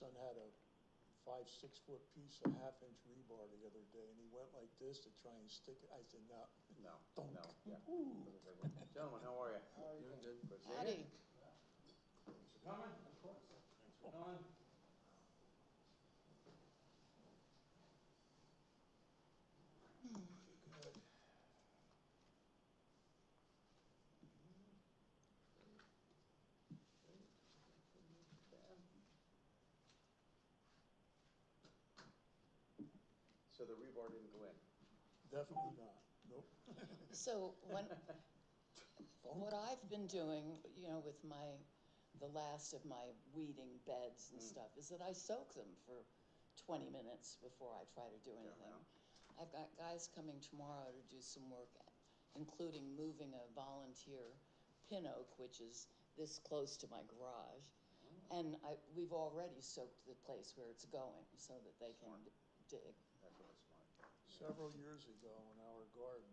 son had a 5-6 foot piece of 1/2 inch rebar the other day, and he went like this to try and stick it. I said, no. No, Don't. no, yeah. Ooh. Gentlemen, how are you? How are you? Doing good. Good. Howdy. Thanks for coming. Of course. Thanks for coming. Good. So the rebar didn't go in? Definitely not. Nope. So what I've been doing, you know, with the last of my weeding beds and stuff, is that I soak them for 20 minutes before I try to do anything. I've got guys coming tomorrow to do some work, including moving a volunteer pin oak, which is this close to my garage. And we've already soaked the place where it's going so that they can dig. That's really smart. Several years ago in our garden,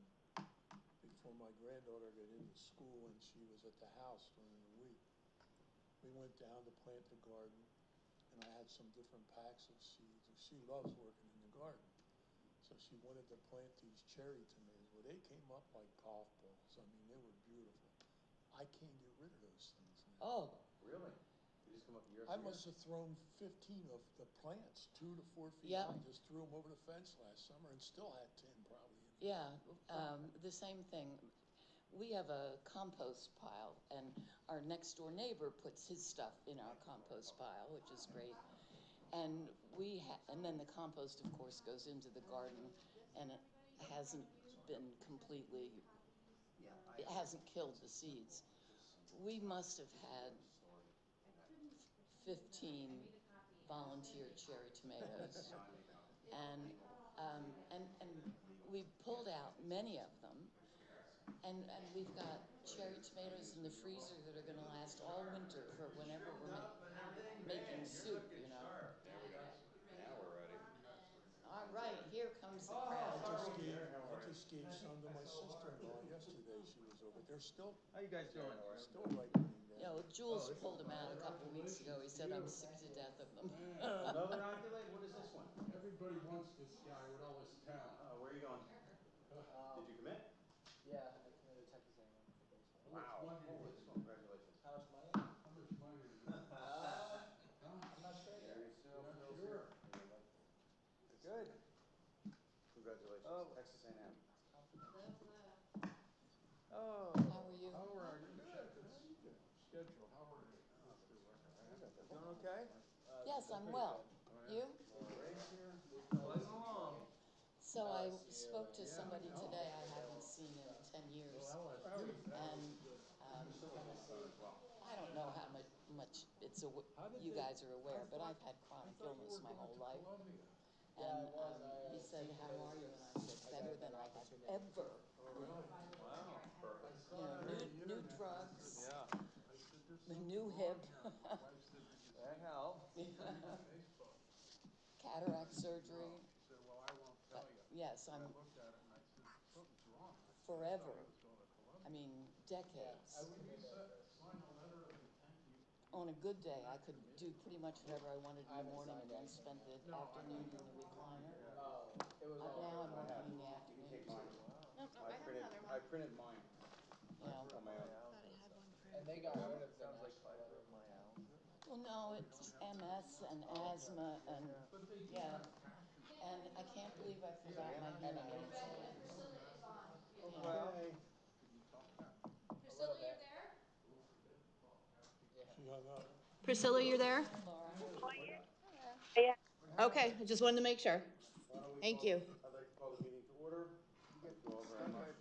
before my granddaughter got into school and she was at the house during the week, we went down to plant the garden, and I had some different packs of seeds. And she loves working in the garden. So she wanted to plant these cherry tomatoes. Well, they came up like golf balls. I mean, they were beautiful. I can't get rid of those things now. Oh. Really? You just come up year I must have thrown 15 of the plants, 2 to 4 feet high. Just threw them over the fence last summer and still had 10 probably. Yeah, the same thing. We have a compost pile, and our next door neighbor puts his stuff in our compost pile, which is great. And and then the compost, of course, goes into the garden, and it hasn't been completely, it hasn't killed the seeds. We must have had 15 volunteer cherry tomatoes, and we pulled out many of them, and we've got cherry tomatoes in the freezer that are going to last all winter for whenever we're making soup, you know. Now we're ready. All right, here comes the crowd. I just gave some to my sister-in-law yesterday. She was over. They're still. How you guys doing? Still ripening. You know, Jules pulled them out a couple of weeks ago. He said, I'm sick to death of them. Another inoculate? What is this one? Everybody wants this guy with all this talent. Where are you going? Did you commit? Yeah, I committed to Texas A&M for baseball. Wow. Holy, congratulations. How much money? How much money is it? I'm not sure yet. Sure. Good. Congratulations. Oh. Texas A&M. Oh. How are you? How are you? Schedule. How are you? Doing okay? Yes, I'm well. You? Plugging along. So I spoke to somebody today I haven't seen in 10 years, and I don't know how much you guys are aware, but I've had chronic illness my whole life. And he said, how are you? And I said, better than I have ever. Wow. Perfect. You know, new drugs, Yeah. new hip, That helps. cataract surgery. She said, well, I won't tell you. Yes, I I'm looked at it and I said, something's wrong. forever. I was going to Columbia. I mean, decades. We signed a letter of intent. On a good day, I could do pretty much whatever I wanted in the morning and then spend the afternoon in the recliner. Oh, it was Now I'm I have. working in the You afternoon. take mine. No, I have another one. I printed mine You know. on my own. I thought I had one for and they got rid of the national letter. Well, no, it's MS and asthma and, yeah. And I can't believe I forgot my hearing aids again. Okay. Priscilla, you're there? She hung up. Priscilla, you're there? Laura. Okay, I just wanted to make sure. Thank you. I'd like to call the meeting to order. Thank you all very much.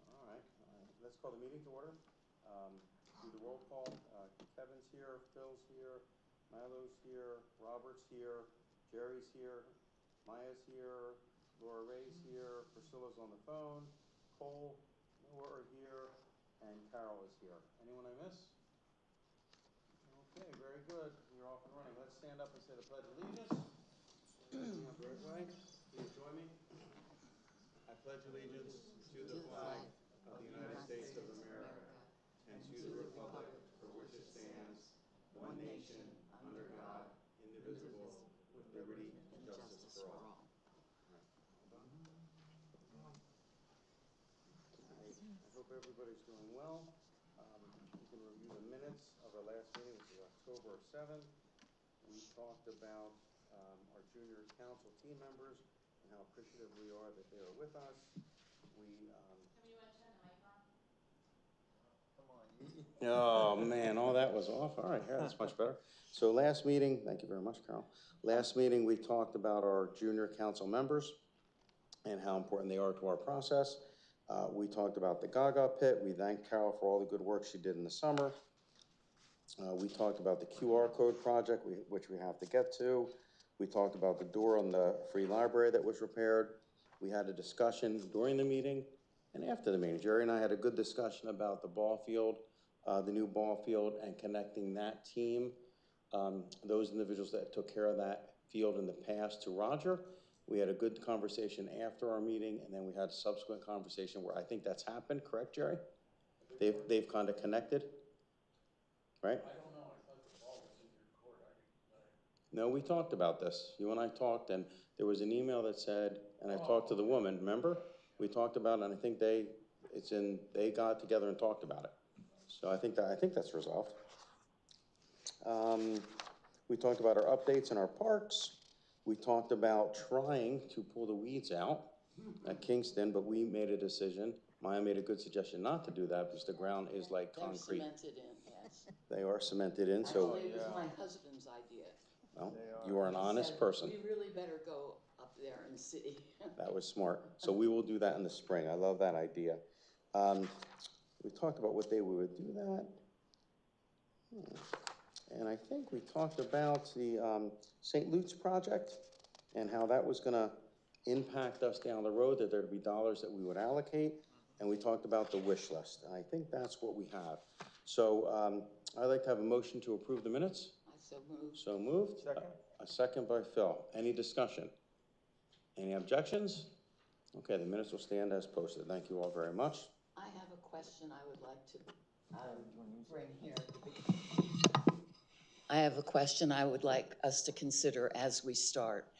All right, let's call the meeting to order. Do the roll call. Kevin's here, Phil's here, Milo's here, Robert's here, Jerry's here, Maya's here, Laura Ray's here, Priscilla's on the phone, Cole, Noah are here, and Carol is here. Anyone I miss? Okay, very good. We're off and running. Let's stand up and say the Pledge of Allegiance. Please join me. I pledge allegiance to the flag of the United States of America I hope everybody's doing well. You can review the minutes of our last meeting, which is October 7th. We talked about our junior council team members and how appreciative we are that they are with us. We Come on, you. Oh, man, all that was off. All right, yeah, that's much better. So last meeting, thank you very much, Carol. Last meeting, we talked about our junior council members and how important they are to our process. We talked about the Gaga pit. We thanked Carol for all the good work she did in the summer. We talked about the QR code project, which we have to get to. We talked about the door on the free library that was repaired. We had a discussion during the meeting and after the meeting. Jerry and I had a good discussion about the ball field, the new ball field, and connecting that team, those individuals that took care of that field in the past, to Roger. We had a good conversation after our meeting, and then we had a subsequent conversation where I think that's happened, correct, Jerry? They've kind of connected, right? I don't know, I thought the ball was in your court, No, we talked about this. You and I talked, and there was an email that said, and I talked to the woman, remember? We talked about it, and I think they got together and talked about it. So I think that's resolved. We talked about our updates in our parks. We talked about trying to pull the weeds out at Kingston, but we made a decision. Maya made a good suggestion not to do that because the ground is like They're concrete. cemented in, yes. They are cemented in, so. Actually, it was my husband's idea. Well, you are an honest Said, person. we really better go up there and see. That was smart. So we will do that in the spring. I love that idea. We talked about what day we would do that. And I think we talked about the St. Luke's project and how that was gonna impact us down the road, that there'd be dollars that we would allocate. And we talked about the wish list. And I think that's what we have. So I'd like to have a motion to approve the minutes. I so moved. So moved. Second. A second by Phil. Any discussion? Any objections? Okay, the minutes will stand as posted. Thank you all very much. I have a question I would like to bring here. I have a question I would like us to consider as we start.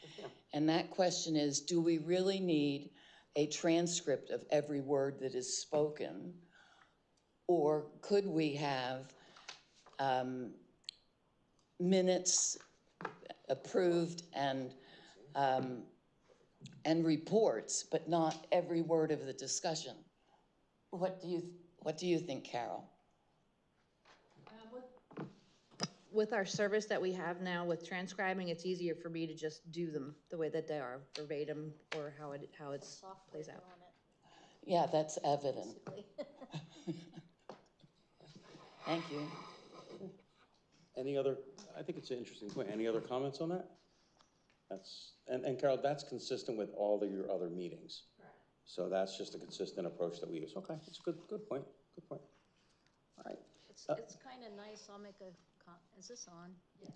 And that question is, do we really need a transcript of every word that is spoken? Or could we have minutes approved and reports, but not every word of the discussion? What do you think, Carol? With our service that we have now with transcribing, it's easier for me to just do them the way that they are, verbatim, or how it plays out. Yeah, that's evident. Thank you. I think it's an interesting point. Any other comments on that? And Carol, that's consistent with all of your other meetings. Correct. So that's just a consistent approach that we use. Okay, it's a good point, good point. All right. It's kind of nice, I'll make is this on? Yes.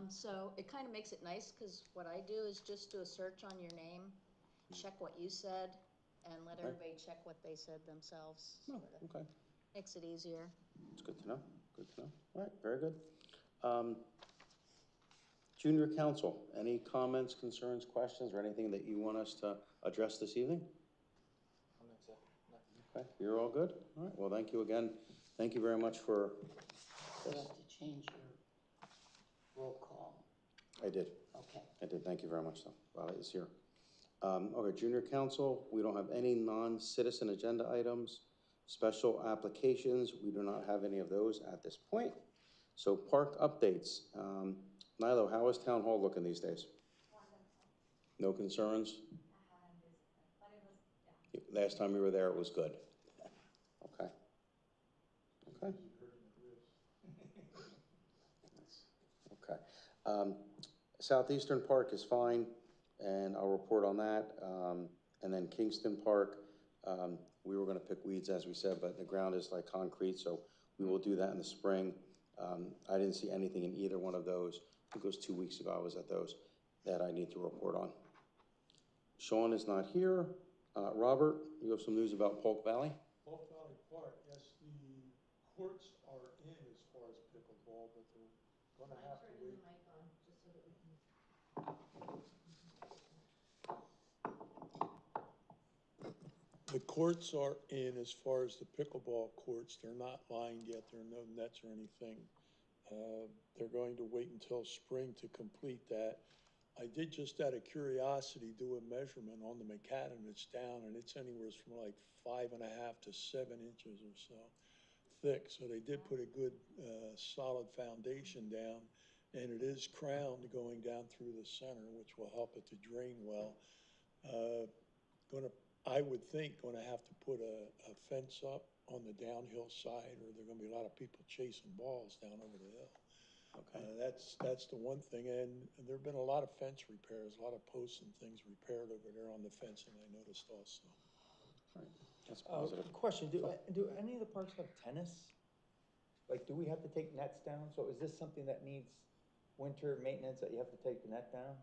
So it kind of makes it nice, because what I do is just do a search on your name, check what you said, and let everybody check what they said themselves. Oh, okay. Makes it easier. It's good to know, good to know. All right, very good. Junior Council, any comments, concerns, questions, or anything that you want us to address this evening? Okay, you're all good? All right, well, thank you again. Thank you very much for You have to change your roll call. I did. Okay. I did, thank you very much, though, while it's here. Okay, Junior Council, we don't have any non-citizen agenda items. Special applications, we do not have any of those at this point. So park updates. Nilo, how is Town Hall looking these days? Wonderful. No concerns? I haven't visited, but it was, yeah. Last time you were there, it was good. Okay. Okay. Okay. Southeastern Park is fine, and I'll report on that. And then Kingston Park, we were gonna pick weeds, as we said, but the ground is like concrete, so we will do that in the spring. I didn't see anything in either one of those. I think it was 2 weeks ago I was at those that I need to report on. Sean is not here. Robert, you have some news about Polk Valley? Polk Valley Park, yes, the courts are in as far as pickleball, but they're gonna have to wait. The courts are in as far as the pickleball courts. They're not lined yet. There are no nets or anything. They're going to wait until spring to complete that. I did, just out of curiosity, do a measurement on the macadam. It's down, and it's anywhere from like 5.5 to 7 inches or so thick. So they did put a good solid foundation down, and it is crowned going down through the center, which will help it to drain well. I would think gonna have to put a fence up on the downhill side, or there are gonna be a lot of people chasing balls down over the hill. Okay. That's the one thing, and there've been a lot of fence repairs, a lot of posts and things repaired over there on the fencing, I noticed also. Right. That's positive. Question, do any of the parks have tennis? Like, do we have to take nets down? So is this something that needs winter maintenance, that you have to take the net down?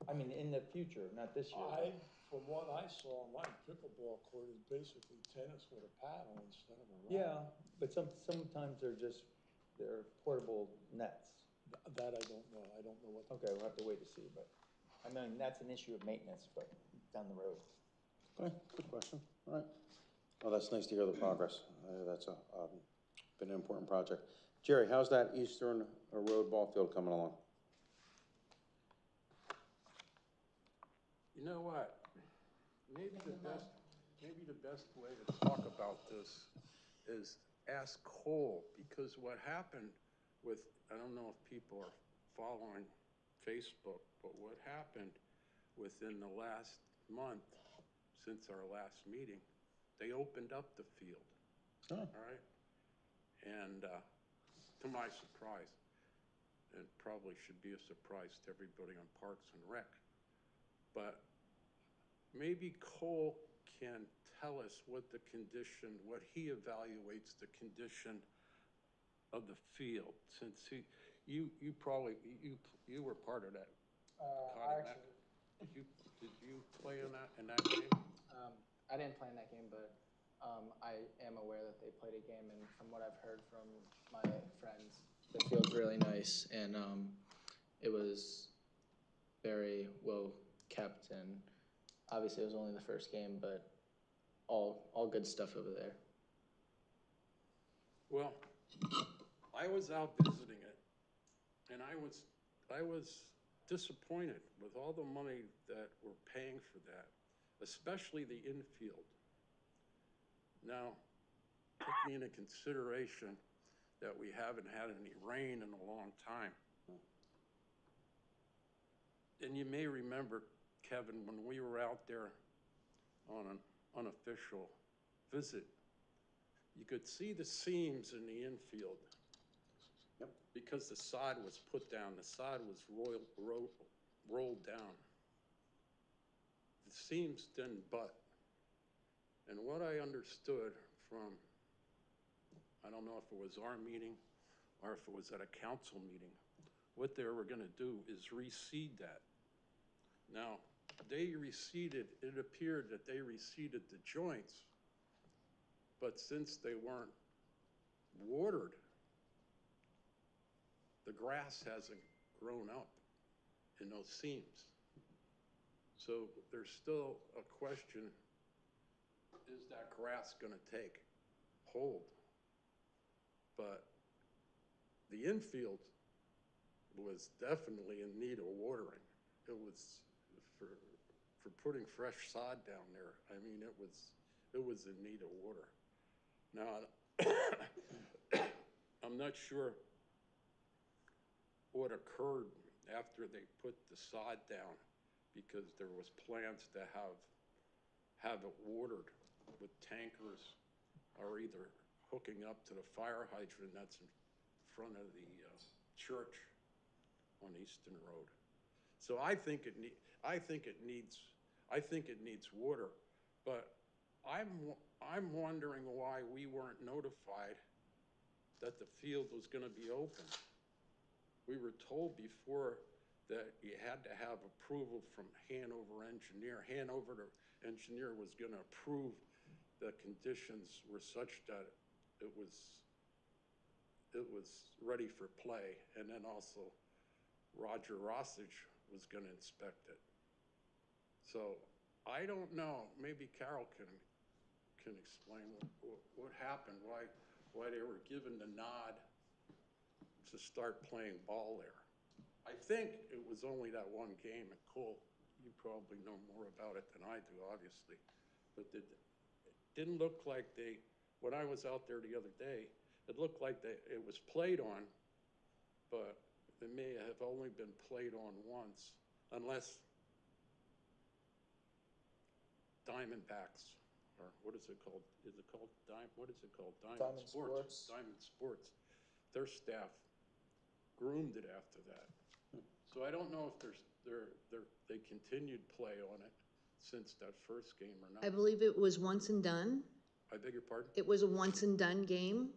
I mean, in the future, not this year. From what I saw online, pickleball court is basically tennis with a paddle instead of a racket. Yeah, but sometimes they're portable nets. That I don't know. I don't know what. Okay, we'll have to wait to see, but, I mean, that's an issue of maintenance, but down the road. Okay, good question. All right. Well, that's nice to hear the progress. That's been an important project. Jerry, how's that Eastern Road ball field coming along? You know what? Maybe the best way to talk about this is ask Cole, because what happened with, I don't know if people are following Facebook, but what happened within the last month, since our last meeting, they opened up the field. Oh. All right? And to my surprise, and probably should be a surprise to everybody on Parks and Rec, but maybe Cole can tell us what the condition, what he evaluates the condition of the field, since you were part of that. Did you play in that game? I didn't play in that game, but I am aware that they played a game, and from what I've heard from my friends, the field's really nice, and it was very well kept, and obviously it was only the first game, but all good stuff over there. Well, I was out visiting it, and I was disappointed with all the money that we're paying for that, especially the infield. Now, taking into consideration that we haven't had any rain in a long time. And you may remember, Kevin, when we were out there on an unofficial visit, you could see the seams in the infield. Yep. Because the sod was put down, the sod was rolled down. The seams didn't butt. And what I understood from, I don't know if it was our meeting or if it was at a council meeting, what they were gonna do is reseed that. Now, they reseeded, it appeared that they reseeded the joints, but since they weren't watered, the grass hasn't grown up in those seams. So there's still a question, is that grass gonna take hold? But the infield was definitely in need of watering. It was for putting fresh sod down there. I mean, it was in need of water. Now, I'm not sure what occurred after they put the sod down, because there was plans to have it watered with tankers, or either hooking up to the fire hydrant that's in front of the church on Easton Road. So I think it needs water, but I'm wondering why we weren't notified that the field was going to be open. We were told before that you had to have approval from Hanover Engineer. Hanover Engineer was going to approve the conditions were such that it was ready for play, and then also Roger Rossage was going to inspect it. So I don't know, maybe Carol can can explain what happened, why they were given the nod to start playing ball there. I think it was only that one game at Cole. You probably know more about it than I do, obviously. But it didn't look like when I was out there the other day, it looked like it was played on, but it may have only been played on once, unless Diamondbacks, or what is it called? Is it called what is it called? Diamond Sports. Diamond Sports. Their staff groomed it after that. So I don't know if they continued play on it since that first game or not. I believe it was once and done. I beg your pardon? It was a once and done game.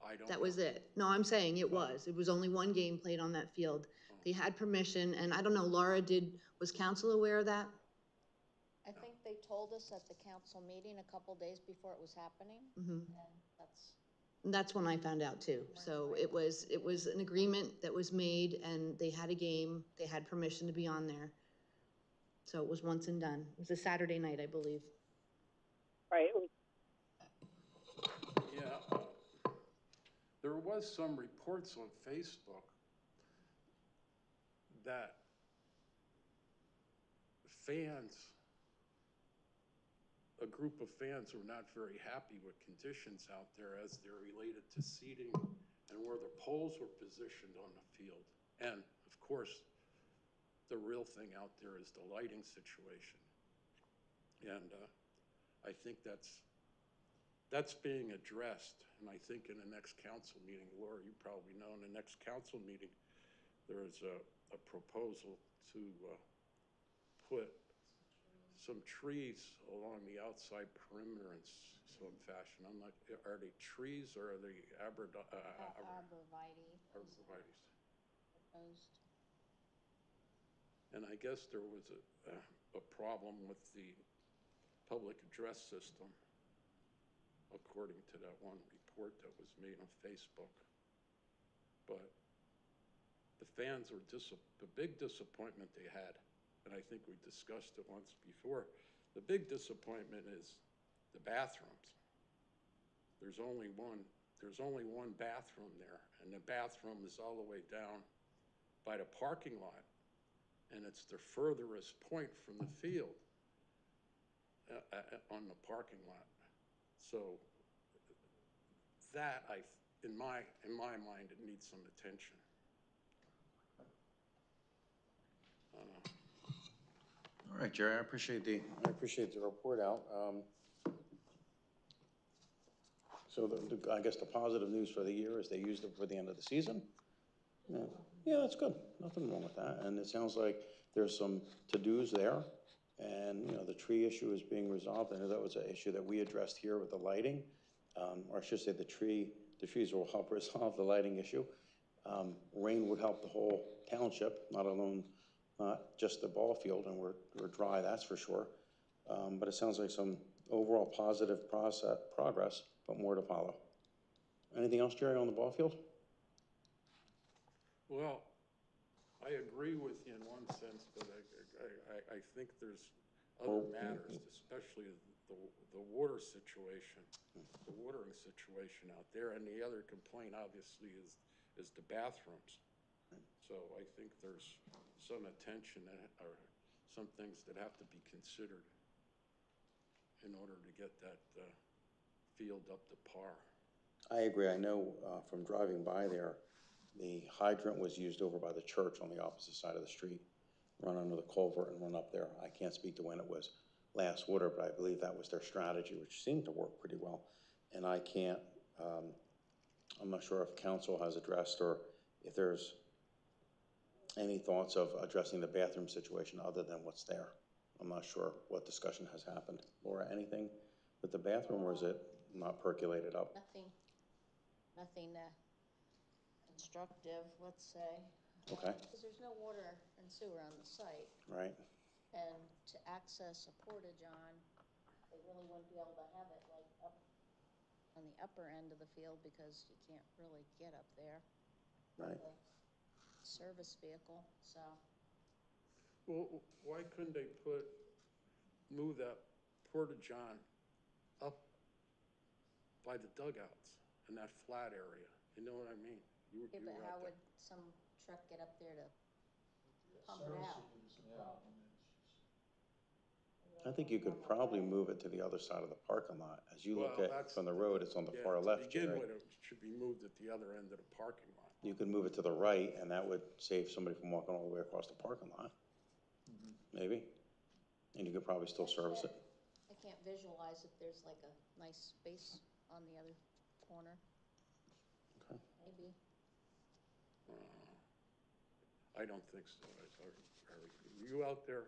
I don't That know. was it. No, I'm saying it was. It was only one game played on that field. They had permission, and I don't know, Laura, was council aware of that? I think they told us at the council meeting a couple days before it was happening. And that's, That's when I found out too. So it was an agreement that was made, and they had a game, they had permission to be on there. So it was once and done. It was a Saturday night, I believe. Right. Yeah. There was some reports on Facebook that a group of fans were not very happy with conditions out there as they're related to seating and where the poles were positioned on the field. And of course, the real thing out there is the lighting situation. And I think that's being addressed. And I think in the next council meeting, Laura, you probably know, in the next council meeting, there's a proposal to put some trees along the outside perimeter in some fashion. I'm not, are they trees or are they arborvitae arborvitaes? proposed. And I guess there was a problem with the public address system, according to that one report that was made on Facebook. But the fans were the big disappointment they had, and I think we discussed it once before, the big disappointment is the bathrooms. There's only one bathroom there, and the bathroom is all the way down by the parking lot, and it's the furthest point from the field on the parking lot. So that, in my mind, it needs some attention. All right, Jerry, I appreciate the report out. So I guess the positive news for the year is they used it for the end of the season. Yeah, that's good. Nothing wrong with that. And it sounds like there's some to-dos there. And, the tree issue is being resolved. I know that was an issue that we addressed here with the lighting. Or I should say the trees will help resolve the lighting issue. Rain would help the whole township, not just the ball field, and we're dry, that's for sure. But it sounds like some overall positive progress, but more to follow. Anything else, Jerry, on the ball field? Well, I agree with you in one sense, but I think there's other matters, especially the water situation, the watering situation out there. And the other complaint, obviously, is the bathrooms. So I think there's some attention or some things that have to be considered in order to get that field up to par. I agree. I know from driving by there, the hydrant was used over by the church on the opposite side of the street, run under the culvert and run up there. I can't speak to when it was last water, but I believe that was their strategy, which seemed to work pretty well. And I'm not sure if council has addressed or if there's any thoughts of addressing the bathroom situation other than what's there. I'm not sure what discussion has happened. Laura, anything with the bathroom, or is it not percolated up? Nothing constructive, let's say. Okay. Because there's no water and sewer on the site. Right. And to access a porta-john, they really wouldn't be able to have it like up on the upper end of the field because you can't really get up there. Right. With a service vehicle, so. Well, why couldn't they move that porta-john up by the dugouts in that flat area. You know what I mean? You Yeah, were but out how there. would some truck get up there to pump it Servicing out? is the problem. I think you could probably move it to the other side of the parking lot. As you look Well, at that's- from the road, it's on the Yeah, far to left, begin Jerry. with, it should be moved at the other end of the parking lot. You could move it to the right, and that would save somebody from walking all the way across the parking lot. Maybe. And you could probably still service it. I can't visualize if there's like a nice space on the other corner. Okay. Maybe. I don't think so. Are you out there?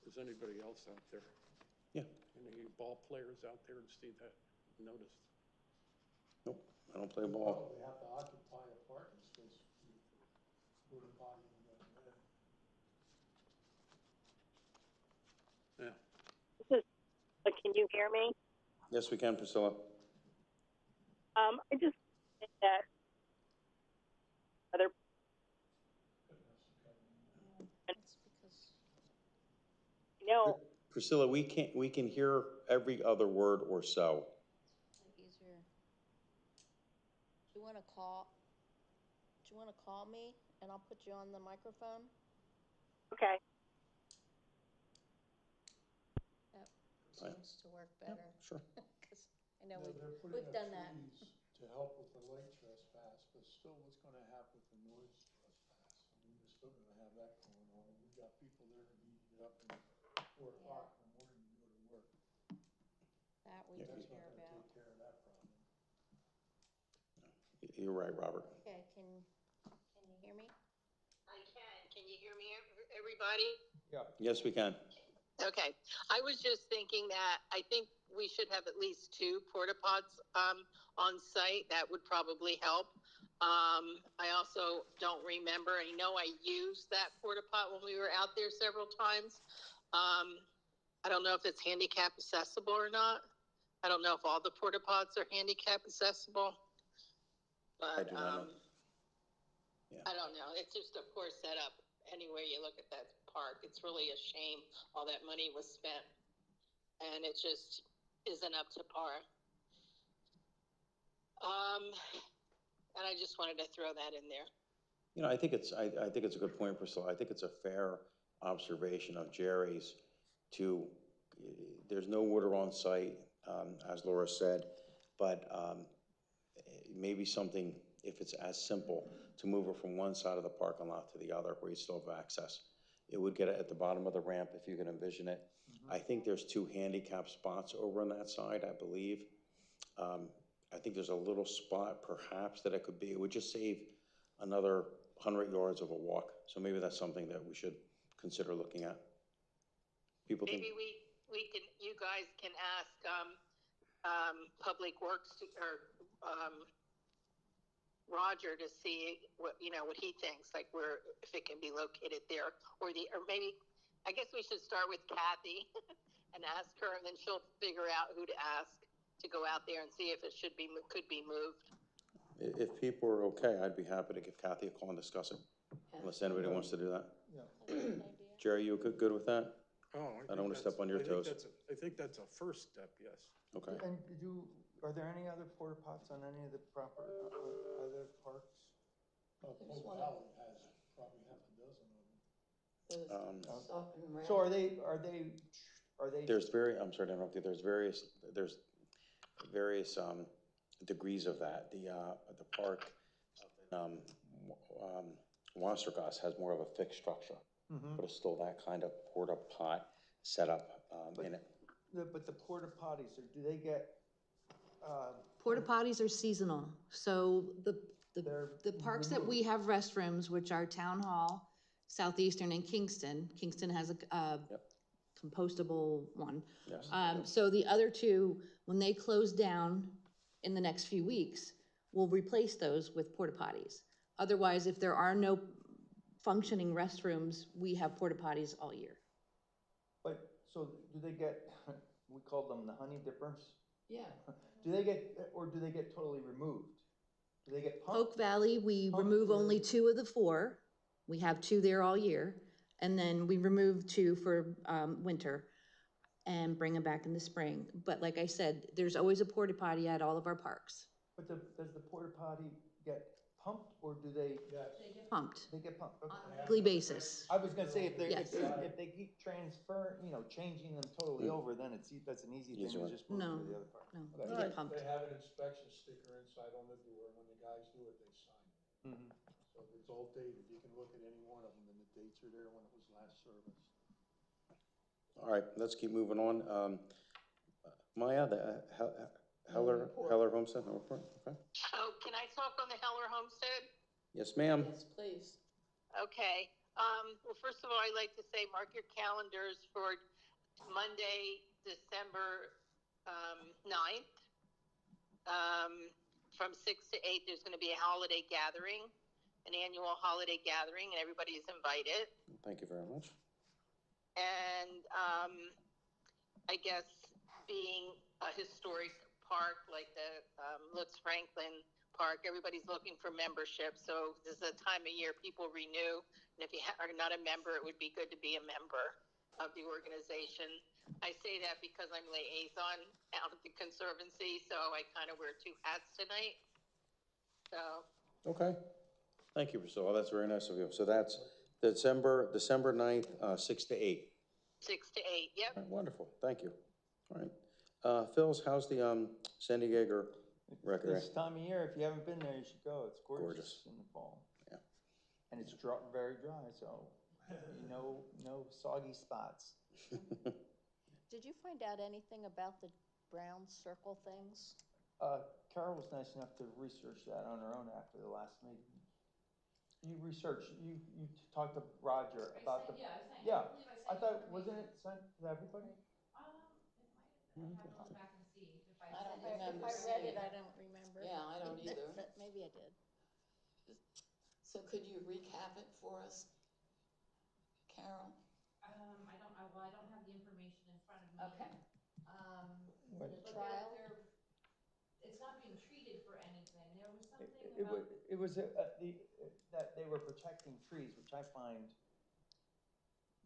Is anybody else out there? Yeah. Any ball players out there to see that? Noticed? Nope, I don't play You ball. probably have to occupy a parking space for the body on the other end. Yeah. Can you hear me? Yes, we can, Priscilla. I just think that other That's because, Priscilla, we can hear every other word or so. easier. Do you wanna call me and I'll put you on the microphone? okay. That seems to work better. Sure. Cause I know Yeah, they're putting we've up done that. trees to help with the light trespass, but still what's gonna happen with the noise trespass? I mean, we're still gonna have that going on. We've got people there who need to get up at 4 o'clock in the morning to go to work. That we That's take not care gonna about. take care of that problem. You're right, Robert. Okay, can you hear me? I can. Can you hear me, everybody? Yes, we can. Okay. I was just thinking that I think we should have at least 2 porta pots on site. That would probably help. I also don't remember. I know I used that porta pot when we were out there several times. I don't know if it's handicap accessible or not. I don't know if all the porta pots are handicap accessible. But I do not know. Yeah. I don't know. It's just a poor setup. Anywhere you look at that park, it's really a shame all that money was spent, and it just isn't up to par. And I just wanted to throw that in there. You know, I think it's a good point, Priscilla. I think it's a fair observation of Jerry's to, there's no water on site, as Laura said, but maybe something, if it's as simple, to move it from one side of the parking lot to the other where you still have access. It would get it at the bottom of the ramp if you can envision it. I think there's 2 handicap spots over on that side, I believe. I think there's a little spot perhaps that it could be. It would just save another 100 yards of a walk. So maybe that's something that we should consider looking at. People think. Maybe we can, you guys can ask Public Works or Roger to see what he thinks, like if it can be located there, or maybe I guess we should start with Kathy and ask her, and then she'll figure out who to ask to go out there and see if it could be moved. If people are okay, I'd be happy to give Kathy a call and discuss it, unless anybody wants to do that. Jerry, you good with that? Oh, I don't want to step on your toes. I think that's a first step, yes. Okay. And are there any other porta pots on any of the proper, other parks? Polk Valley has probably half a dozen of them. So are they? I'm sorry to interrupt you, there's various degrees of that. The park, Wassergass has more of a fixed structure, but it's still that kind of porta pot setup in it. But the porta potties, do they get? Porta potties are seasonal, so the parks that we have restrooms, which are Town Hall, Southeastern, and Kingston. Kingston has a compostable one. Yes. So the other 2, when they close down in the next few weeks, we'll replace those with porta potties. Otherwise, if there are no functioning restrooms, we have porta potties all year. But, so do they get, we call them the honey dippers? Yeah. Do they get totally removed? Do they get pumped? Polk Valley, we remove only 2 of the 4. We have 2 there all year. And then we remove 2 for winter. and bring them back in the spring. But like I said, there's always a porta potty at all of our parks. But does the porta potty get pumped or do they? Yes. Pumped They get pumped, okay. on a weekly basis. I was gonna say, if Yes. they keep changing them totally over, then that's an easy thing Easy to one. just move No, to the other part. no, Okay. they get pumped. They have an inspection sticker inside on the door, and when the guys do it, they sign it. Mhm. So it's all dated, you can look at any one of them, and the dates are there when it was last serviced. All right, let's keep moving on. Maya, the Heller Homestead, no report, okay? Oh, can I talk on the Heller Homestead? Yes, ma'am. Yes, please. Okay. Well, first of all, I'd like to say mark your calendars for Monday, December 9th. From 6 to 8, there's going to be a holiday gathering, an annual holiday gathering, and everybody is invited. Thank you very much. And I guess being a historic park like the Lutz Franklin Park, everybody's looking for membership. So this is a time of year people renew. And if you are not a member, it would be good to be a member of the organization. I say that because I'm liaison out at the Conservancy, so I kind of wear two hats tonight. So. Okay. Thank you, Priscilla. That's very nice of you. So that's December 9th, 6 to 8. 6 to 8, yep. All right, wonderful. Thank you. All right. Phils, how's the Sandy Yeager recreation? This time of year, if you haven't been there, you should go. It's gorgeous, Gorgeous. in the fall. Yeah. And it's very dry, so no soggy spots. Did you find out anything about the brown circle things? Carol was nice enough to research that on her own after the last meeting. You talked to Roger about the. Yeah, I thought, wasn't it sent to everybody? It might have been. I'd have to go back and see if I I don't sent it. remember If I read seeing it, I it. don't remember. Yeah, I don't either. But maybe I did. So could you recap it for us, Carol? I don't have the information in front of me. Okay. What? The trial? It's not being treated for anything. There was something It was that they were protecting trees, which I find,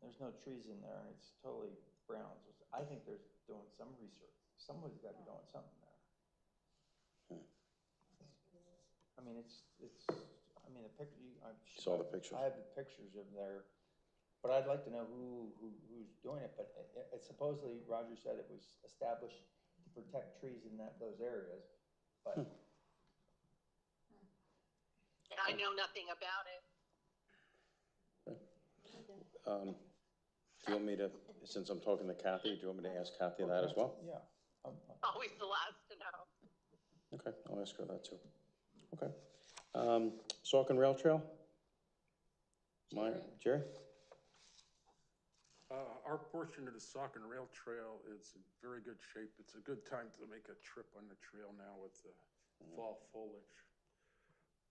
there's no trees in there and it's totally brown. So I think they're doing some research. Somebody's gotta be doing something there. I mean, I mean, the picture, Saw the pictures. I have the pictures of there, but I'd like to know who's doing it, but it supposedly, Roger said it was established to protect trees in those areas, but. I know nothing about it. Do you want me to, since I'm talking to Kathy, do you want me to ask Kathy that as well? Yeah. Always the last to know. Okay, I'll ask her that too. Okay. Saucon Rail Trail? Jerry? Our portion of the Saucon Rail Trail is in very good shape. It's a good time to make a trip on the trail now with the fall foliage.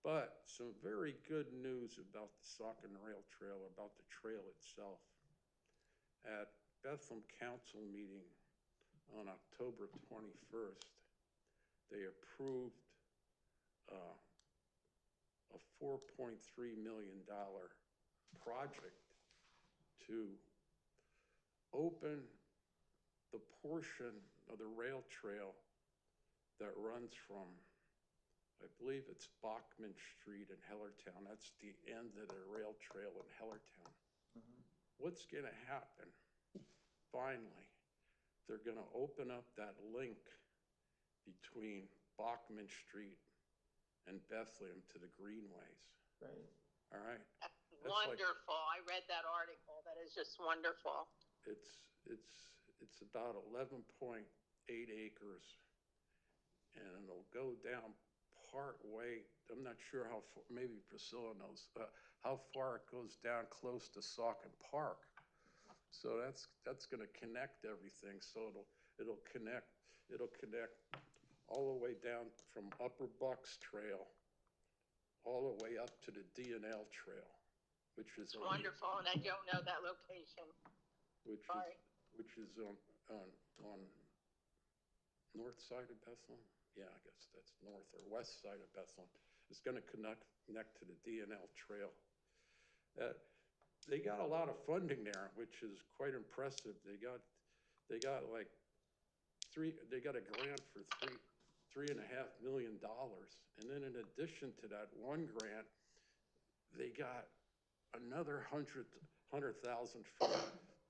But some very good news about the Saucon Rail Trail, about the trail itself. At Bethlehem Council meeting on October 21st, they approved a $4.3 million project to open the portion of the rail trail that runs from, I believe it's Bachman Street in Hellertown. That's the end of the rail trail in Hellertown. Mm-hmm. What's going to happen? Finally, they're going to open up that link between Bachman Street and Bethlehem to the greenways. Right. All right. That's wonderful. I read that article. That is just wonderful. It's about 11.8 acres, and it'll go down part way. I'm not sure how far, maybe Priscilla knows how far it goes down close to Saucon Park. So that's going to connect everything. So it'll connect all the way down from Upper Bucks Trail all the way up to the D&L Trail, which is wonderful, and I don't know that location. Which is on north side of Bethlehem. Yeah, I guess that's north or west side of Bethlehem. It's going to connect to the D&L Trail. They got a lot of funding there, which is quite impressive. They got they got like they got a grant for $3.5 million. And then in addition to that one grant, they got another 100,000 from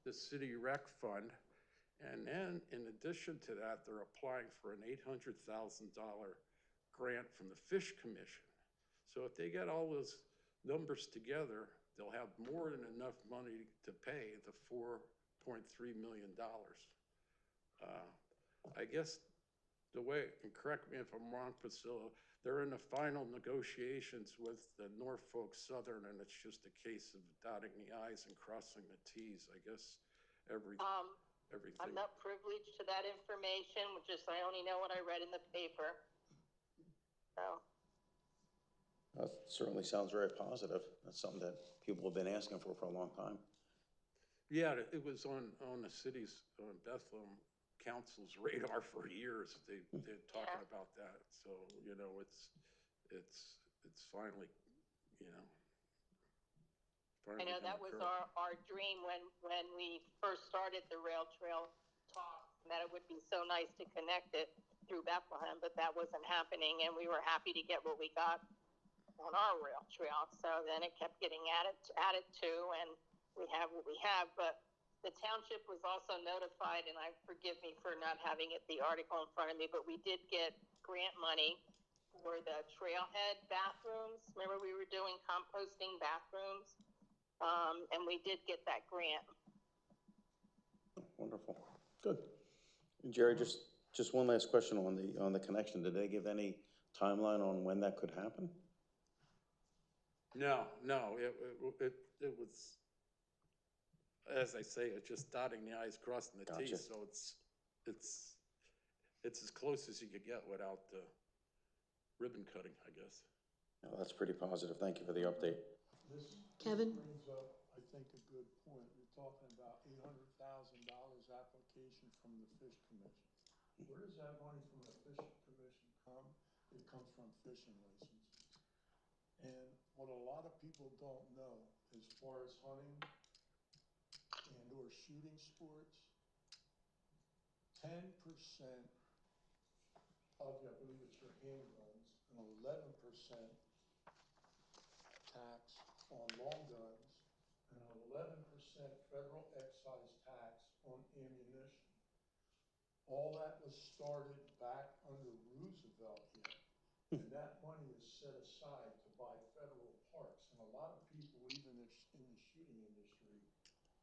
the city rec fund. And then in addition to that, they're applying for an $800,000 grant from the Fish Commission. So if they get all those numbers together, they'll have more than enough money to pay the $4.3 million. I guess the way, and correct me if I'm wrong, Priscilla, they're in the final negotiations with the Norfolk Southern, and it's just a case of dotting the i's and crossing the t's. I guess everything. I'm not privileged to that information, just I only know what I read in the paper. So. That certainly sounds very positive. That's something that people have been asking for a long time. Yeah, it was on the city's, on Bethlehem Council's radar for years. They're talking about that. So, you know, it's finally, you know. I know that was our dream when we first started the rail trail talk, that it would be so nice to connect it through Bethlehem, but that wasn't happening, and we were happy to get what we got on our rail trail. So then it kept getting added to, and we have what we have. But the township was also notified, and forgive me for not having the article in front of me, but we did get grant money for the trailhead bathrooms. Remember, we were doing composting bathrooms, and we did get that grant. Wonderful. Good. And Jerry, just one last question on the connection. Did they give any timeline on when that could happen? No, it was, as I say, it's just dotting the i's, crossing the t's. So it's as close as you could get without the ribbon cutting, I guess. No, that's pretty positive. Thank you for the update. Kevin? This brings up, I think, a good point. We're talking about $800,000 application from the Fish Commission. Where does that money from the Fish Commission come? It comes from fishing licenses. And what a lot of people don't know, as far as hunting and or shooting sports, 10% of, I believe it's your handguns, and 11% tax on long guns, and an 11% federal excise tax on ammunition. All that was started back under Roosevelt yet. And that money is set aside to buy federal parks. And a lot of people, even in the shooting industry,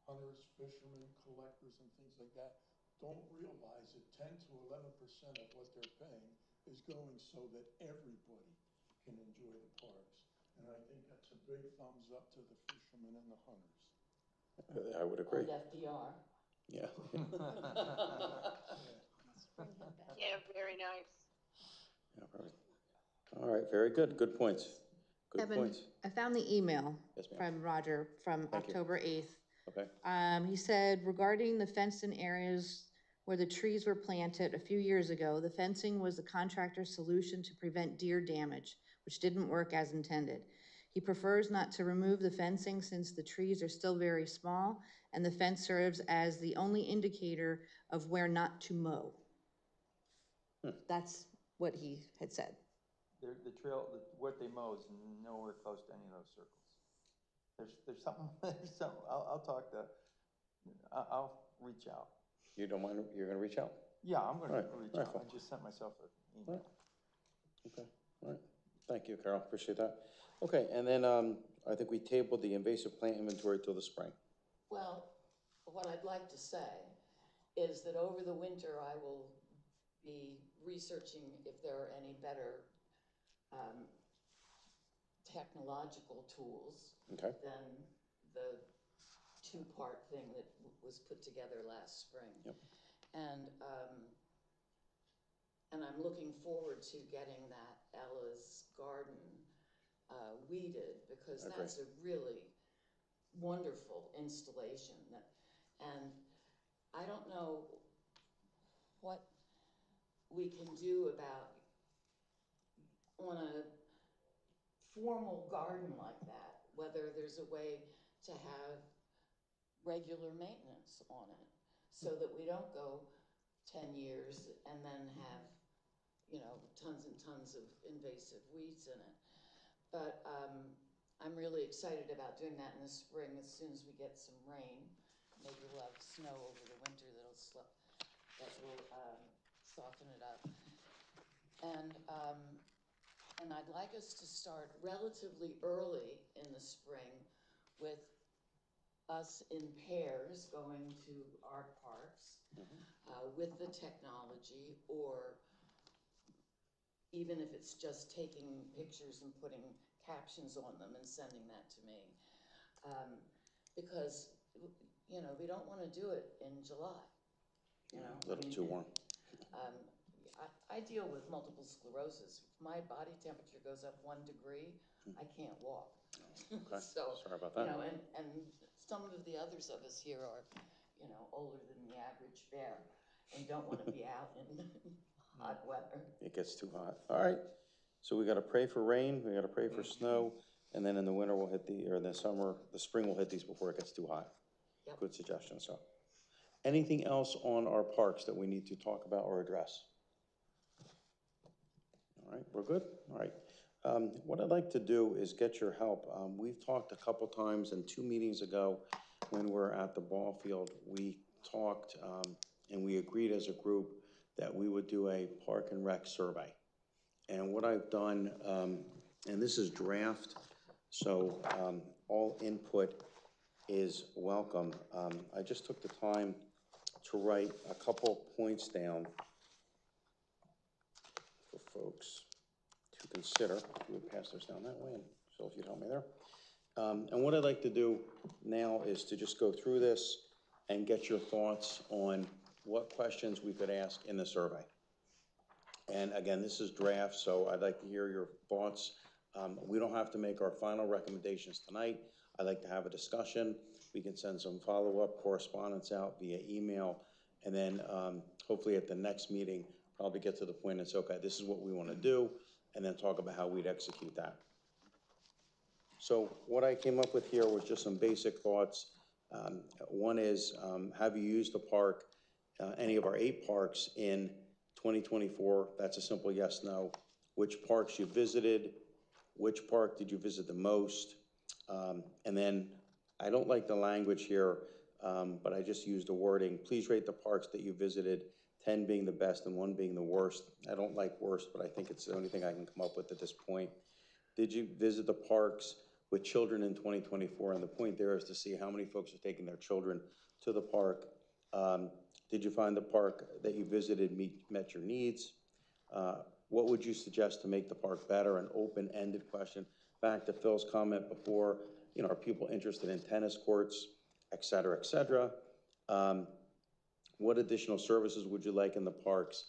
hunters, fishermen, collectors, and things like that, don't realize that 10 to 11% of what they're paying is going so that everybody can enjoy the parks. And I think that's a big thumbs up to the fishermen and the hunters. I would agree. And FDR. Yeah. Yeah, very nice. Yeah, right. All right, very good. Good points. Good Kevin, points. I found the email Yes, ma'am. from Roger from Thank you. October 8th. Okay. He said regarding the fenced-in areas where the trees were planted a few years ago, the fencing was the contractor's solution to prevent deer damage, which didn't work as intended. He prefers not to remove the fencing since the trees are still very small and the fence serves as the only indicator of where not to mow. That's what he had said. The trail, what they mow is nowhere close to any of those circles. There's something, I'll talk to, I'll reach out. You don't mind, you're gonna reach out? Yeah, I'm gonna reach out. fine. I just sent myself an email. Okay, all right. Thank you, Carol, appreciate that. Okay, and then, I think we tabled the invasive plant inventory till the spring. Well, what I'd like to say is that over the winter, I will be researching if there are any better technological tools Okay. than the two-part thing that was put together last spring. Yep. And I'm looking forward to getting that Ella's garden weeded, because that's a really wonderful installation. And I don't know what we can do about, on a formal garden like that, whether there's a way to have regular maintenance on it so that we don't go 10 years and then have, you know, tons and tons of invasive weeds in it. But I'm really excited about doing that in the spring as soon as we get some rain. Maybe we'll have snow over the winter that will soften it up. And I'd like us to start relatively early in the spring with us in pairs going to our parks with the technology, or even if it's just taking pictures and putting captions on them and sending that to me. Because, you know, we don't want to do it in July, you know? A little too warm. I deal with multiple sclerosis. If my body temperature goes up 1 degree, I can't walk. Okay, So, sorry about you that. know, and some of the others of us here are, you know, older than the average bear and don't want to be out in hot weather. It gets too hot. All right, so we gotta pray for rain, we gotta pray for snow, and then in the winter we'll hit or the summer, the spring we'll hit these before it gets too hot. Yep. Good suggestion, so. Anything else on our parks that we need to talk about or address? All right, we're good? All right. What I'd like to do is get your help. We've talked a couple times, and 2 meetings ago, when we're at the ball field, we talked and we agreed as a group that we would do a park and rec survey. And what I've done, and this is draft, so all input is welcome. I just took the time to write a couple points down for folks to consider. We'll pass this down that way, and so if you'd help me there. And what I'd like to do now is to just go through this and get your thoughts on what questions we could ask in the survey. And again, this is draft, so I'd like to hear your thoughts. We don't have to make our final recommendations tonight. I'd like to have a discussion. We can send some follow-up correspondence out via email, and then hopefully at the next meeting, probably get to the point and say, okay, this is what we want to do, and then talk about how we'd execute that. So what I came up with here was just some basic thoughts. One is, have you used the park, any of our 8 parks in 2024? That's a simple yes, no. Which parks you visited? Which park did you visit the most? And then, I don't like the language here, but I just used the wording, please rate the parks that you visited, 10 being the best and 1 being the worst. I don't like worst, but I think it's the only thing I can come up with at this point. Did you visit the parks with children in 2024? And the point there is to see how many folks are taking their children to the park. Did you find the park that you visited met your needs? What would you suggest to make the park better? An open-ended question. Back to Phil's comment before, you know, are people interested in tennis courts, et cetera, et cetera? What additional services would you like in the parks?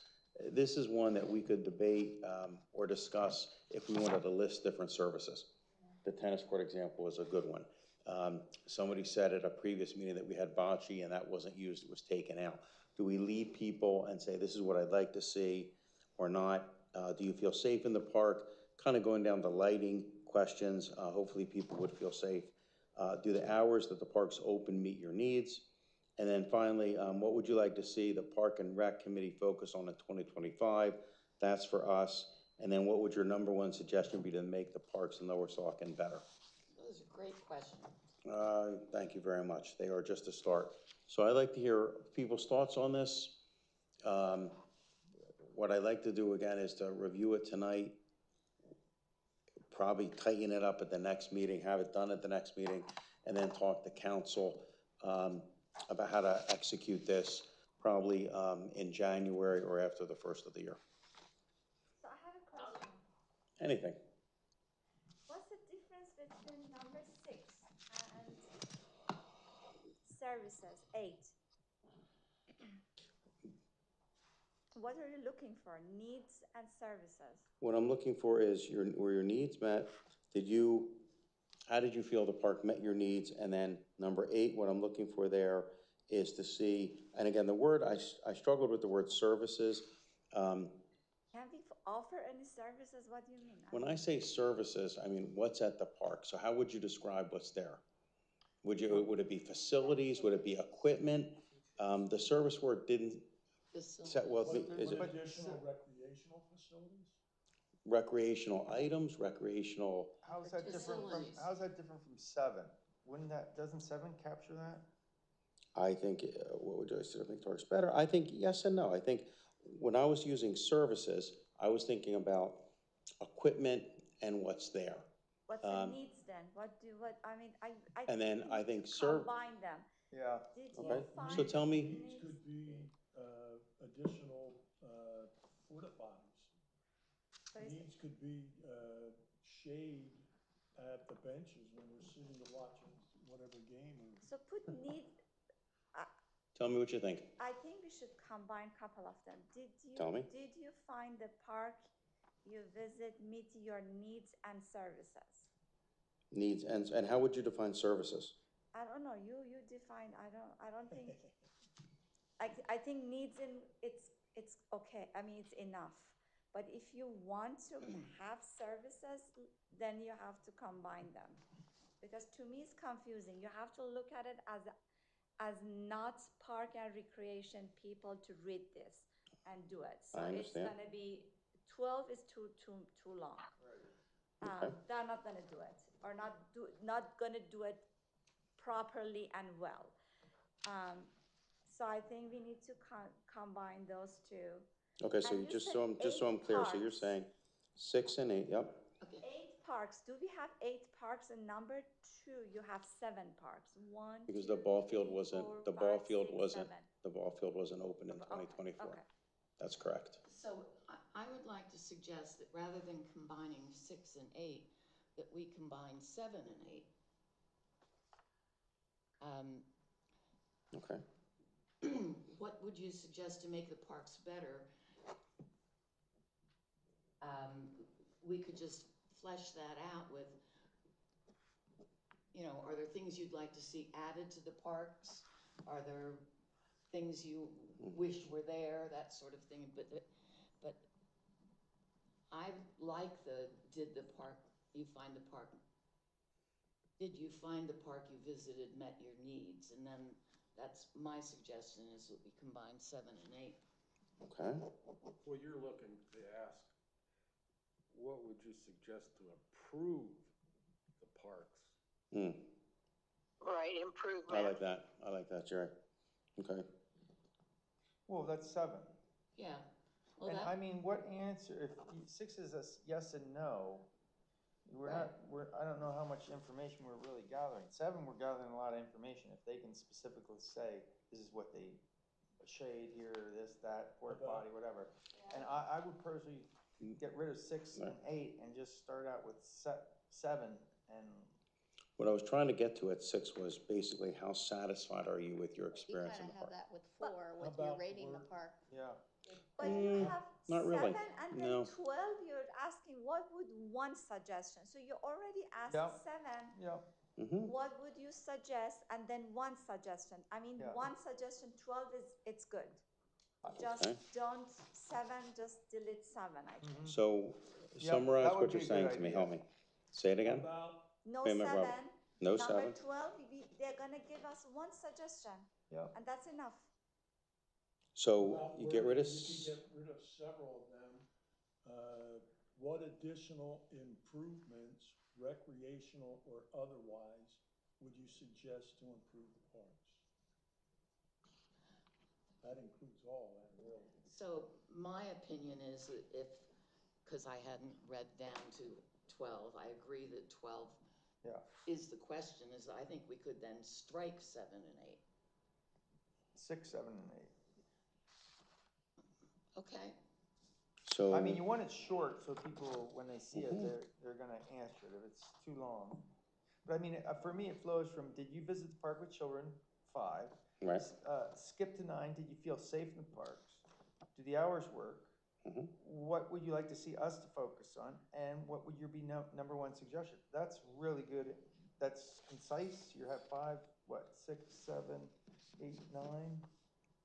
This is one that we could debate or discuss if we wanted to list different services. The tennis court example is a good one. Somebody said at a previous meeting that we had bocce and that wasn't used, it was taken out. Do we lead people and say, this is what I'd like to see or not? Do you feel safe in the park? Kind of going down the lighting questions. Hopefully people would feel safe. Do the hours that the park's open meet your needs? And then finally, what would you like to see the Park and Rec Committee focus on in 2025? That's for us. And then what would your number 1 suggestion be to make the parks in Lower Saucon better? Those are great questions. Thank you very much. They are just a start. So I'd like to hear people's thoughts on this. What I'd like to do again is to review it tonight, probably tighten it up at the next meeting, have it done at the next meeting, and then talk to council about how to execute this probably in January or after the first of the year. So I have a question. Anything. What's the difference between number 6 and services 8? What are you looking for? Needs and services. What I'm looking for is were your needs met? How did you feel the park met your needs? And then number 8, what I'm looking for there is to see, and again, the word, I struggled with the word services. Can we offer any services? What do you mean? When I say services, I mean, what's at the park? So how would you describe what's there? Would it be facilities? Would it be equipment? The service word didn't set, well, Facilities. is it Additional recreational facilities? recreational items, recreational, How's that different from, Facilities. how's that different from 7? Doesn't 7 capture that? I think, what would I say to make the parks better? I think yes and no. I think when I was using services, I was thinking about equipment and what's there. What's the needs then? I And then we I need think to combine them. Yeah. Did Okay, you find? so tell me- Needs could be, additional, porta potties. So is- Needs could be, shade at the benches when we're sitting to watch whatever game or. So put need, Tell me what you think. I think we should combine a couple of them. Tell me. Did you find the park you visit meet your needs and services? Needs, and how would you define services? I don't know, you define, I don't think, I think needs it's okay, I mean, it's enough. But if you want to have services, then you have to combine them. Because to me, it's confusing. You have to look at it as not park and recreation people to read this and do it. So I it's understand. gonna be, 12 is too long. Okay. They're not gonna do it, or not gonna do it properly and well. So I think we need to combine those two. Okay, so And you you just said so I'm 8 clear, so you're parks. saying 6 and 8, yep. Okay, 8 parks. Do we have 8 parks? And number 2, you have 7 parks. 1, Because 2, the ball field 3, wasn't, 4, the 5, ball field 6, wasn't, 7. the ball field wasn't open in Okay, 2024. okay. That's correct. so I would like to suggest that rather than combining 6 and 8, that we combine 7 and 8. Okay. What would you suggest to make the parks better? We could just flesh that out with, are there things you'd like to see added to the parks? Are there things you wish were there, that sort of thing? But I like did you find the park you visited met your needs? And then that's my suggestion, is that we combine 7 and 8. Okay. Well, you're looking to ask, what would you suggest to improve the parks? Right, improvement. I like that, Jerry. Okay. Well, that's 7. Yeah. Well, And I mean, what answer, if 6 is a yes and no, I don't know how much information we're really gathering. 7, we're gathering a lot of information. If they can specifically say, this is what they, shade here, this, that, porta potty, whatever. And I would personally get rid of 6 and 8 and just start out with 7 and. What I was trying to get to at 6 was basically how satisfied are you with your You experience kind in of the have park? that with 4, with about your rating the word- park. Yeah. But you have not 7 really. and then No. 12, you're asking what would one suggestion? So you already asked Yeah. 7. Yeah. What would you suggest? And then one suggestion. I mean, Yeah. one suggestion, 12 it's good. Just Okay. don't 7, just delete 7, I think. So Yeah, summarize that would what be you're a saying good to me, idea. help me. Say it again? About, No Wait a minute, 7. Robert. No Number 7? 12, they're gonna give us one suggestion. Yeah. And that's enough. So about you where get rid of, you could get rid of several of them. What additional improvements, recreational or otherwise, would you suggest to improve the parks? That includes all that, really. So my opinion is that because I hadn't read down to 12, I agree that 12 is the question, is I think we could then strike 7 and 8. 6, 7, and 8. Okay. so. I mean, you want it short so people, when they see it, they're gonna answer it if it's too long. But I mean, for me, it flows from, did you visit the park with children? 5. Right. Skip to 9, did you feel safe in the parks? Do the hours work? What would you like to see us to focus on? And what would your be number 1 suggestion? That's really good. That's concise. You have 5, 6, 7, 8, 9?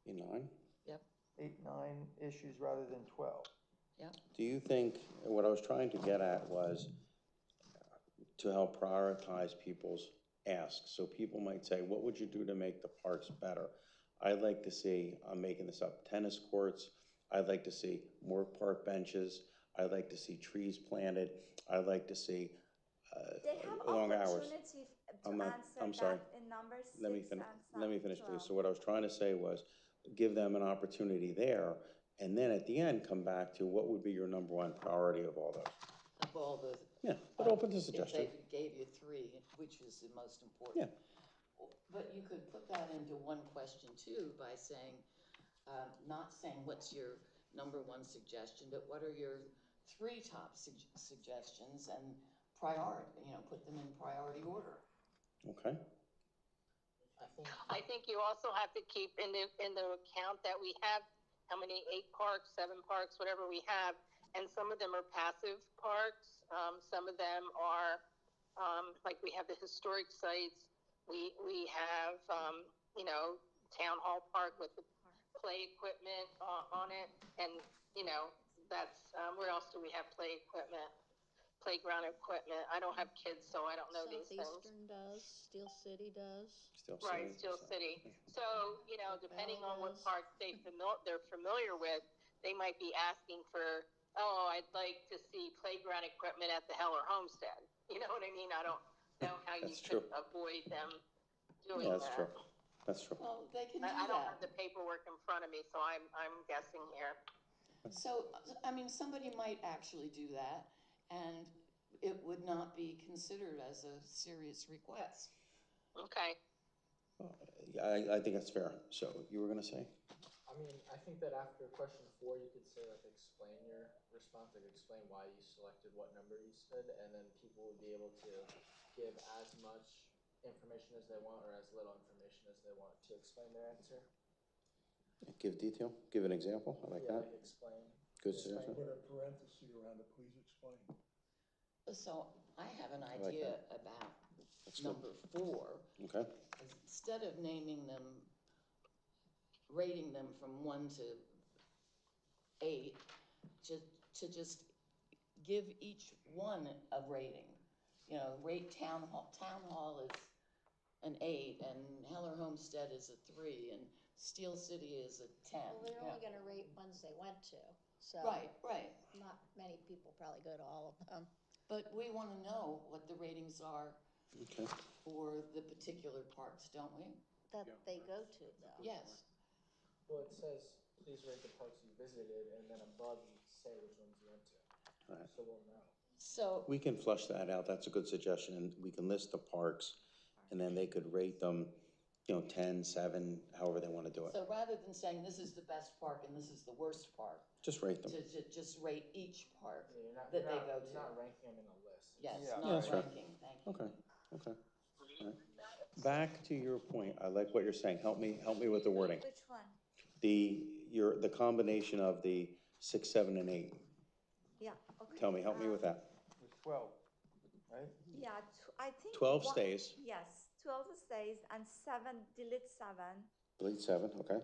9? Yep. 8, 9 issues rather than 12. Yep. Do you think, what I was trying to get at was to help prioritize people's asks. So people might say, what would you do to make the parks better? I'd like to see, I'm making this up, tennis courts. I'd like to see more park benches. I'd like to see trees planted. I'd like to see, They have long hours. opportunity to I'm not- answer I'm sorry. that in number 6 Let me and finish, 7, let me finish, please. 12. So what I was trying to say was, give them an opportunity there, and then at the end, come back to what would be your number one priority of all those. Of all the. Yeah, but open to suggestion. If they gave you 3, which is the most important. Yeah. But you could put that into one question too by saying, not saying what's your number 1 suggestion, but what are your 3 top suggestions and priority, put them in priority order. Okay. I think you also have to keep in the account that we have how many 8 parks, 7 parks, whatever we have, and some of them are passive parks. Some of them are like we have the historic sites. We have Town Hall Park with the play equipment on it, and that's where else do we have play equipment? Playground equipment. I don't have kids, so I don't know these things. Southeastern does, Steel City does. Right, Steel City. So, depending on what park they're familiar with, they might be asking for, oh, I'd like to see playground equipment at the Heller Homestead. You know what I mean? I don't know how you That's could true. avoid them doing Yeah, that. that's true. That's true. Well, they can do I don't that. have the paperwork in front of me, so I'm guessing here. So, somebody might actually do that, and it would not be considered as a serious request. Okay. I think that's fair. So you were gonna say? I mean, I think that after question 4, you could say, like, explain your response, like, explain why you selected what number you said, and then people would be able to give as much information as they want or as little information as they want to explain their answer. Give detail, give an example, I like that. Like explain. Good suggestion. Put a parenthesis around it, please explain. So I have an I like idea that. about That's good. number 4. Okay. Instead of naming them, rating them from 1 to 8, to just give each one a rating. Rate Town Hall is an 8, and Heller Homestead is a 3, and Steel City is a 10. Well, they're only gonna rate ones they went to, so. Right. Not many people probably go to all of them. But we want to know what the ratings are Okay. for the particular parks, don't we? That they go to, though. Yes. Well, it says, please rate the parks you visited, and then above you say which ones you went to. Right. So we'll know. So, We can flush that out. That's a good suggestion. And we can list the parks, and then they could rate them, 10, 7, however they want to do it. so rather than saying this is the best park and this is the worst park, Just rate them. to just rate each park Yeah, you're not, that you're they not, go you're to. not ranking them in a list. Yes, Yeah. Yeah, not that's right. ranking, thank you. Okay. All right. Back to your point. I like what you're saying. Help me with the wording. Which one? The combination of the 6, 7, and 8. Yeah, okay. Tell me, help me with that. With 12, right? Yeah, I think. 12 stays. Yes, 12 stays and 7, delete 7. Delete 7, okay.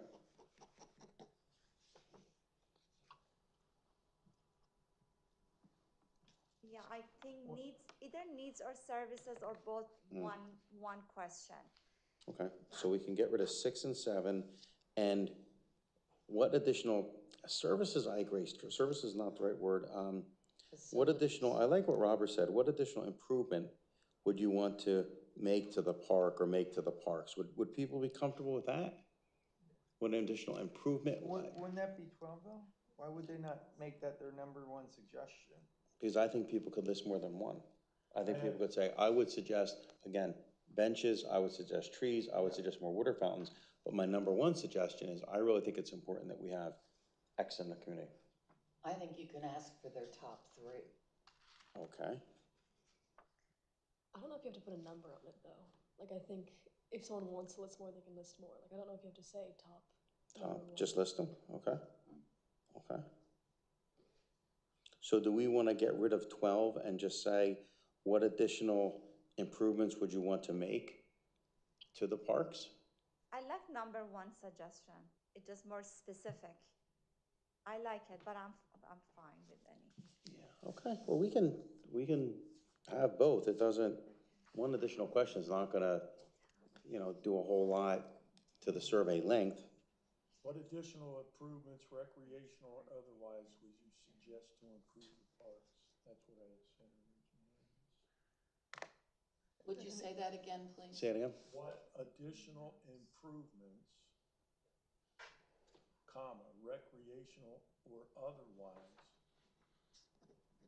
Yeah, I think either needs or services or both one question. Okay, so we can get rid of 6 and 7, and what additional, services, I agree, service is not the right word. What additional, I like what Robert said, what additional improvement would you want to make to the park or make to the parks? Would people be comfortable with that? What additional improvement? Wouldn't that be 12 though? Why would they not make that their number 1 suggestion? Because I think people could list more than one. I think people could say, I would suggest, again, benches, I would suggest trees, I would suggest more water fountains, but my number 1 suggestion is, I really think it's important that we have X in the community. I think you can ask for their top 3. Okay. I don't know if you have to put a number on it though. Like I think if someone wants to list more, they can list more. Like I don't know if you have to say top. Just list them, okay. Okay. So do we want to get rid of 12 and just say, what additional improvements would you want to make to the parks? I like number 1 suggestion. It is more specific. I like it, but I'm fine with any. Yeah, okay, well, we can have both. It doesn't, one additional question is not gonna, do a whole lot to the survey length. What additional improvements, recreational or otherwise, would you suggest to improve the parks? That's what I had said originally. Would you say that again, please? Say it again? What additional improvements, comma, recreational or otherwise,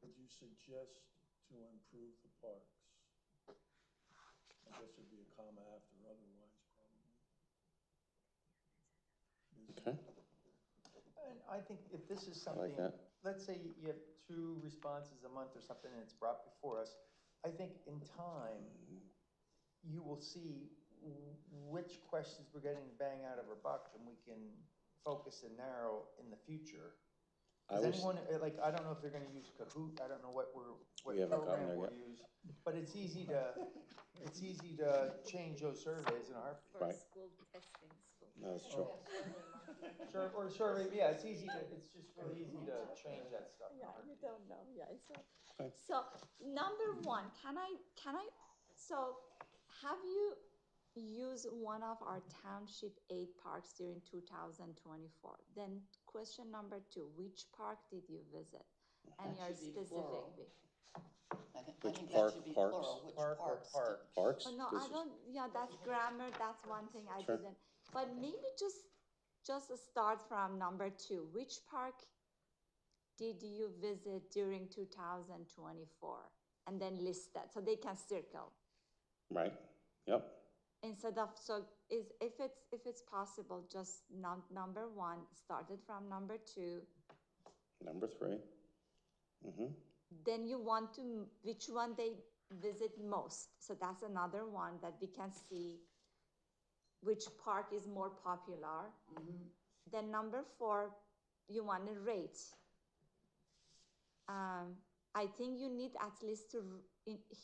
would you suggest to improve the parks? I guess it'd be a comma after otherwise, probably. Okay. And I think if this is I like something, that. let's say you have 2 responses a month or something and it's brought before us, I think in time, you will see which questions we're getting bang out of our buck and we can focus and narrow in the future. Does anyone, like, I don't know if they're gonna use Kahoot, I don't know what We haven't gotten program there we'll yet. use, but it's easy to change those surveys in a heartbeat. For Right. school testing, school. No, that's true. Or survey, yeah, it's just really easy to change that stuff. in a Yeah, you heartbeat. don't know, yeah, it's not. Okay. So, number one, so have you used one of our township 8 parks during 2024? Then question number 2, which park did you visit? And That your should be plural. specific. I think Which that park- should be parks? plural, which Park or parks? park? Parks? Oh, no, This I is- don't, yeah, that's grammar, that's one thing I Sure. didn't. But maybe just start from number 2. Which park did you visit during 2024? And then list that, so they can circle. Right, yep, Instead of, if it's possible, just number 1, started from number 2. number 3. Mm-hmm, Then you want to, which one they visit most. So that's another one that we can see which park is more popular. Then number 4, you want to rate. I think you need at least to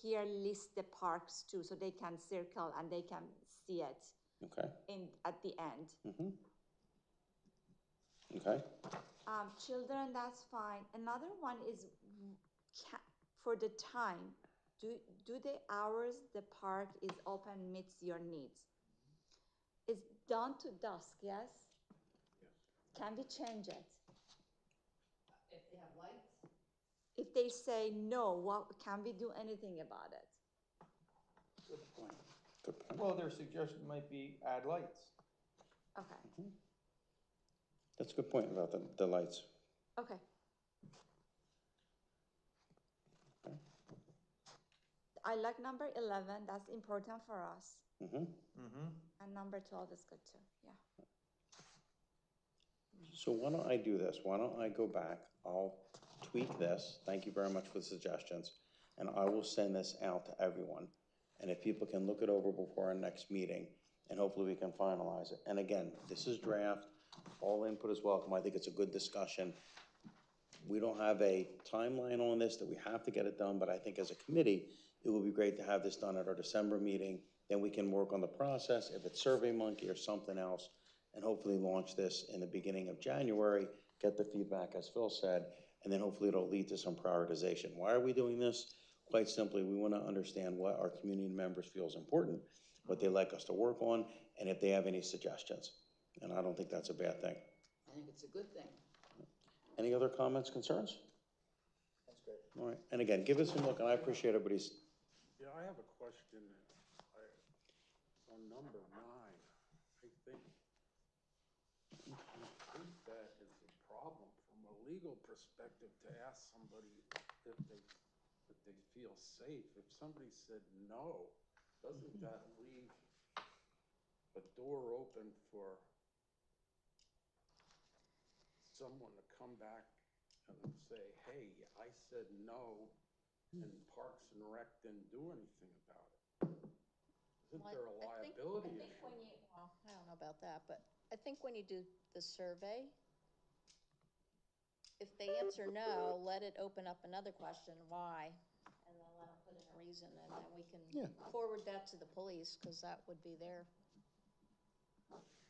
here list the parks too, so they can circle and they can see it okay, at the end. mm-hmm. Okay, Children, that's fine. Another one is for the time. Do the hours the park is open meets your needs? It's dawn to dusk, yes? Can we change it? If they have lights? If they say no, what can we do anything about it? Good point. good point. Well, their suggestion might be add lights. Okay. That's a good point about the lights. Okay. Okay. I like number 11. That's important for us. Mm-hmm. And number 12 is good too. Yeah. So why don't I do this? Why don't I go back? I'll tweak this. Thank you very much for the suggestions. And I will send this out to everyone. And if people can look it over before our next meeting, and hopefully we can finalize it. And again, this is draft. All input is welcome. I think it's a good discussion. We don't have a timeline on this that we have to get it done, but I think as a committee, it would be great to have this done at our December meeting. Then we can work on the process, if it's SurveyMonkey or something else, and hopefully launch this in the beginning of January, get the feedback, as Phil said, and then hopefully it'll lead to some prioritization. Why are we doing this? Quite simply, we want to understand what our community members feel is important, what they'd like us to work on, and if they have any suggestions. And I don't think that's a bad thing. I think it's a good thing. Any other comments, concerns? That's great. All right, and again, give us some look, and I appreciate everybody's. Yeah, I have a question. On number 9, I think that is a problem from a legal perspective to ask somebody if they feel safe. If somebody said no, doesn't that leave a door open for someone to come back and say, hey, I said no, and Parks and Rec didn't do anything about it? Isn't there a liability issue? Well, I don't know about that, but I think when you do the survey, if they answer no, let it open up another question, why? And then let them put in a reason, and then we can forward that to the police, because that would be their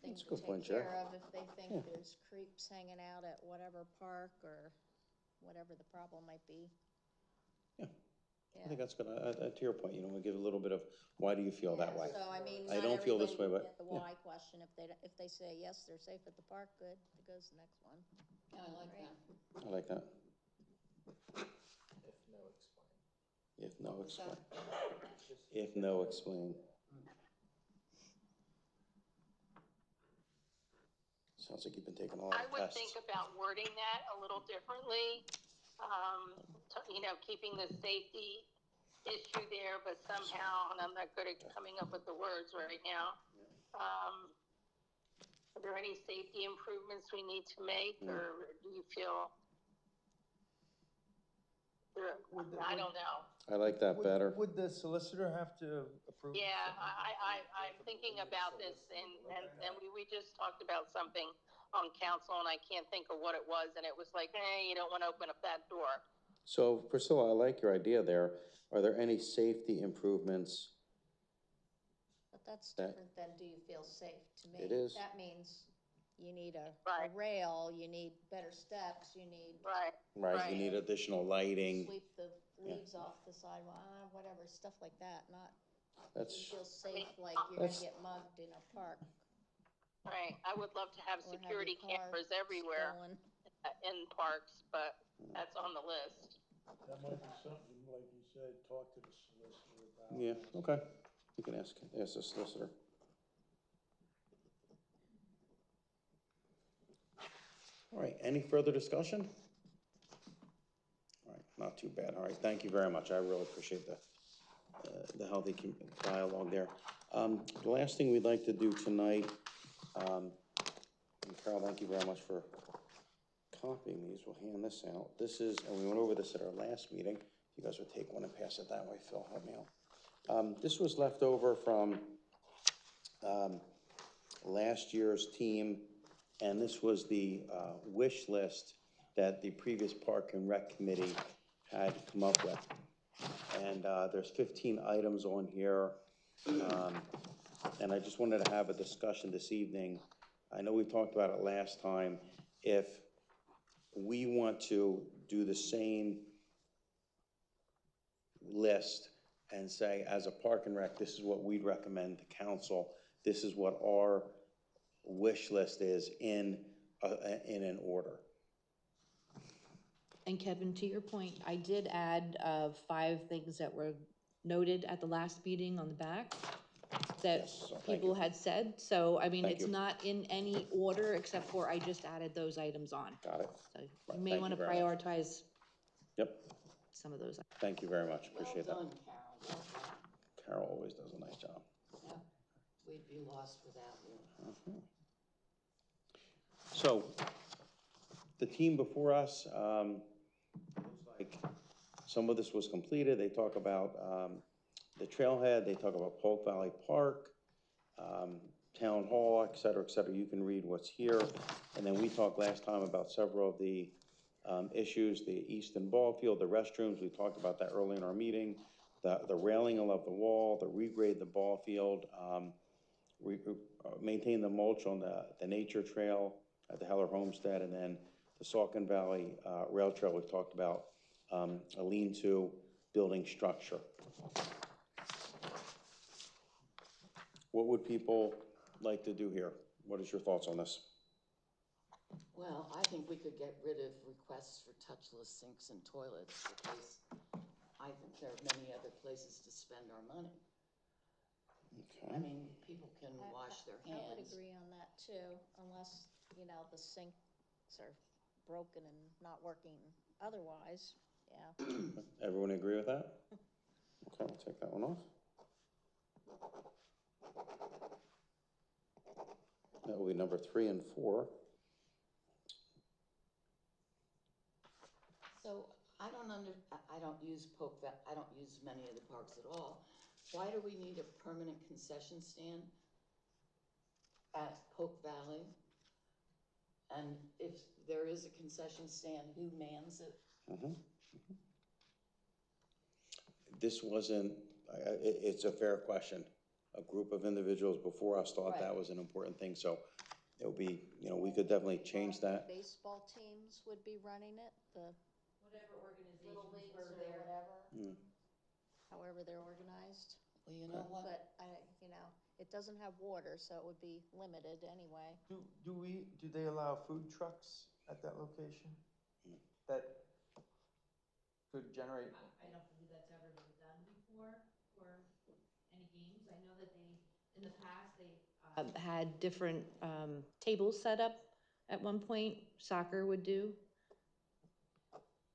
thing That's a to good point, take Jack. care of if they think there's creeps hanging out at whatever park or whatever the problem might be. Yeah. Yeah. I think that's good. To your point, you know, we give a little bit of, why do you feel that way? So, I mean, I not don't feel this way, everybody but, get the yeah. why question. If they say, yes, they're safe at the park, good, it goes to the next one. I like that. I like that. If no, explain. If no, What was explain. that? If no, explain. Sounds like you've been taking a lot I of would tests. think about wording that a little differently. You know, keeping the safety issue there, but somehow, and I'm not good at coming up with the words right now. Are there any safety improvements we need to make, or do you feel? I don't know. I like that better. Would the solicitor have to approve? Yeah, I'm thinking about this, and we just talked about something on council, and I can't think of what it was, and it was like, you don't want to open up that door. So Priscilla, I like your idea there. Are there any safety improvements? But that's That- different than do you feel safe to me? It is. That means you need a Right. rail, you need better steps, you need Right, you need additional lighting. sweep the leaves off the sidewalk, whatever, stuff like that, not That's, you feel safe like you're gonna That's- get mugged in a park. Right, I would love to have Or have security your car cameras everywhere stolen. In parks, but that's on the list. That might be something, like you said, talk to the solicitor about. yeah, okay. You can ask the solicitor. All right, any further discussion? All right, not too bad. All right, thank you very much. I really appreciate the healthy dialogue there. The last thing we'd like to do tonight, and Carol, thank you very much for copying these. We'll hand this out. This is, and we went over this at our last meeting. If you guys would take one and pass it that way, Phil, help me out. This was left over from last year's team, and this was the wish list that the previous Park and Rec Committee had come up with. And there's 15 items on here, and I just wanted to have a discussion this evening. I know we talked about it last time. If we want to do the same list and say, as a Park and Rec, this is what we'd recommend to council, this is what our wish list is in an order. And Kevin, to your point, I did add 5 things that were noted at the last meeting on the back that Yes, so thank people you. had said. So, I mean, Thank it's you. not in any order except for I just added those items on. Got it. So Right, you may thank want to you very much. prioritize Yep, some of those. thank you very much, appreciate Well that. done, Carol, well done. Carol always does a nice job. Yep. We'd be lost without you. So, the team before us, looks like some of this was completed. They talk about the trailhead, they talk about Polk Valley Park, Town Hall, et cetera, et cetera. You can read what's here. And then we talked last time about several of the issues, the Easton Ball Field, the restrooms. We talked about that early in our meeting. The railing of the wall, the regrade the ball field, maintain the mulch on the nature trail at the Heller Homestead, and then the Saucon Valley Rail Trail. We've talked about a lean-to building structure. What would people like to do here? What is your thoughts on this? Well, I think we could get rid of requests for touchless sinks and toilets because I think there are many other places to spend our money. Okay. I mean, people can wash their I would hands. agree on that too, unless, you know, the sinks are broken and not working otherwise, yeah. Everyone agree with that? Okay, I'll take that one off. That will be number 3 and 4. So I don't use I don't use many of the parks at all. Why do we need a permanent concession stand at Polk Valley? And if there is a concession stand, who mans it? This wasn't, it's a fair question. A group of individuals before us thought that Right. was an important thing, so it would be, you know, we could definitely change that. Baseball teams would be running it, the Whatever little organizations leagues were or there. whatever. however they're organized. Well, you know what? But it doesn't have water, so it would be limited anyway. Do they allow food trucks at that location? That could generate? I don't believe that's ever been done before for any games. I know that they, in the past, they had different tables set up at one point. Soccer would do.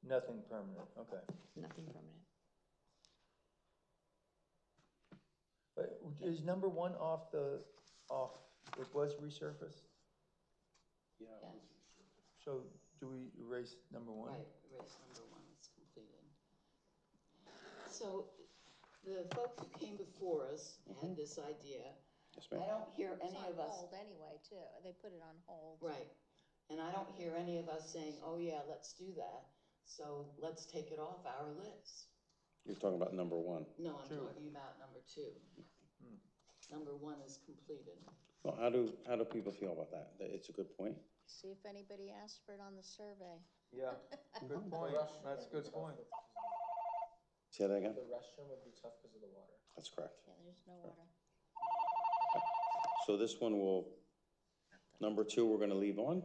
Nothing permanent, okay. Nothing permanent. But is number one off, it was resurfaced? Yeah. Yeah. So do we erase number one? Right, race number one is completed. So the folks who came before us had this idea. Yes, ma'am. I don't hear It's any on of us. hold anyway, too. They put it on hold. Right. And I don't hear any of us saying, oh yeah, let's do that. So let's take it off our list. You're talking about number one. No, I'm Two. talking about number two. Number one is completed. Well, how do people feel about that? It's a good point. See if anybody asked for it on the survey. Yeah, good point, that's a good point. Say that again? The restroom would be tough because of the water. That's correct. Yeah, there's no water. So this one number two, we're gonna leave on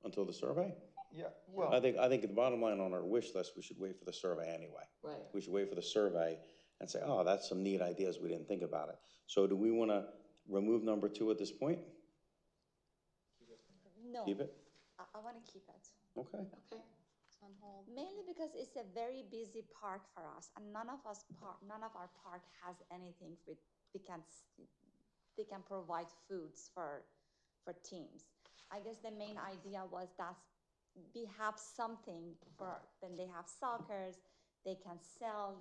until the survey? Yeah, well, I think the bottom line on our wish list, we should wait for the survey anyway. Right. We should wait for the survey and say, oh, that's some neat ideas, we didn't think about it. So do we wanna remove number two at this point? No. Keep it? I wanna keep it. Okay. Okay. It's on hold. Mainly because it's a very busy park for us, and none of our park has anything they can provide foods for teams. I guess the main idea was that we have something for when they have soccer, they can sell,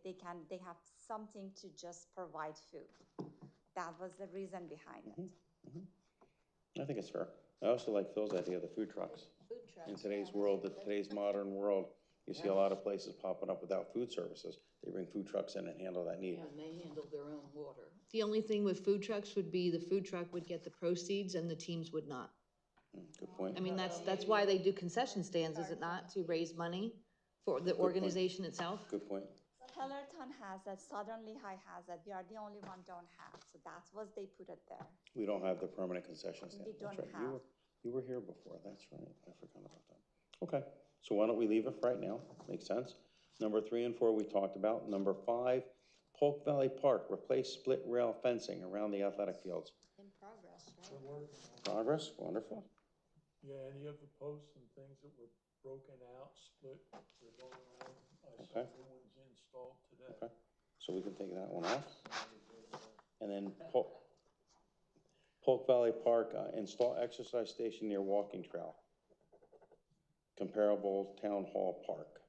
they have something to just provide food. That was the reason behind it. I think it's fair. I also like Phil's idea of the food trucks. Food trucks. In today's yeah. world, today's modern world, you see a lot of places popping up without food services. They bring food trucks in and handle that need. Yeah, and they handle their own water. The only thing with food trucks would be the food truck would get the proceeds and the teams would not. Good point. I mean, that's why they do concession stands, is it not? To raise money for the organization itself? Good point. Hellertown has it, Southern Lehigh has it, we are the only one don't have, so that's what they put it there. We don't have the permanent concession stand. We That's don't right. have. You were here before, that's right. I forgot about that. Okay, so why don't we leave it for right now? Makes sense. Number 3 and 4 we talked about. Number 5, Polk Valley Park, replace split rail fencing around the athletic fields. In progress, right? We're working on it. Progress, wonderful. Yeah, any of the posts and things that were broken out, split, they're going around. I saw Okay. new ones installed today. Okay, so we can take that one off. And then Polk Valley Park, install exercise station near walking trail. Comparable town hall park.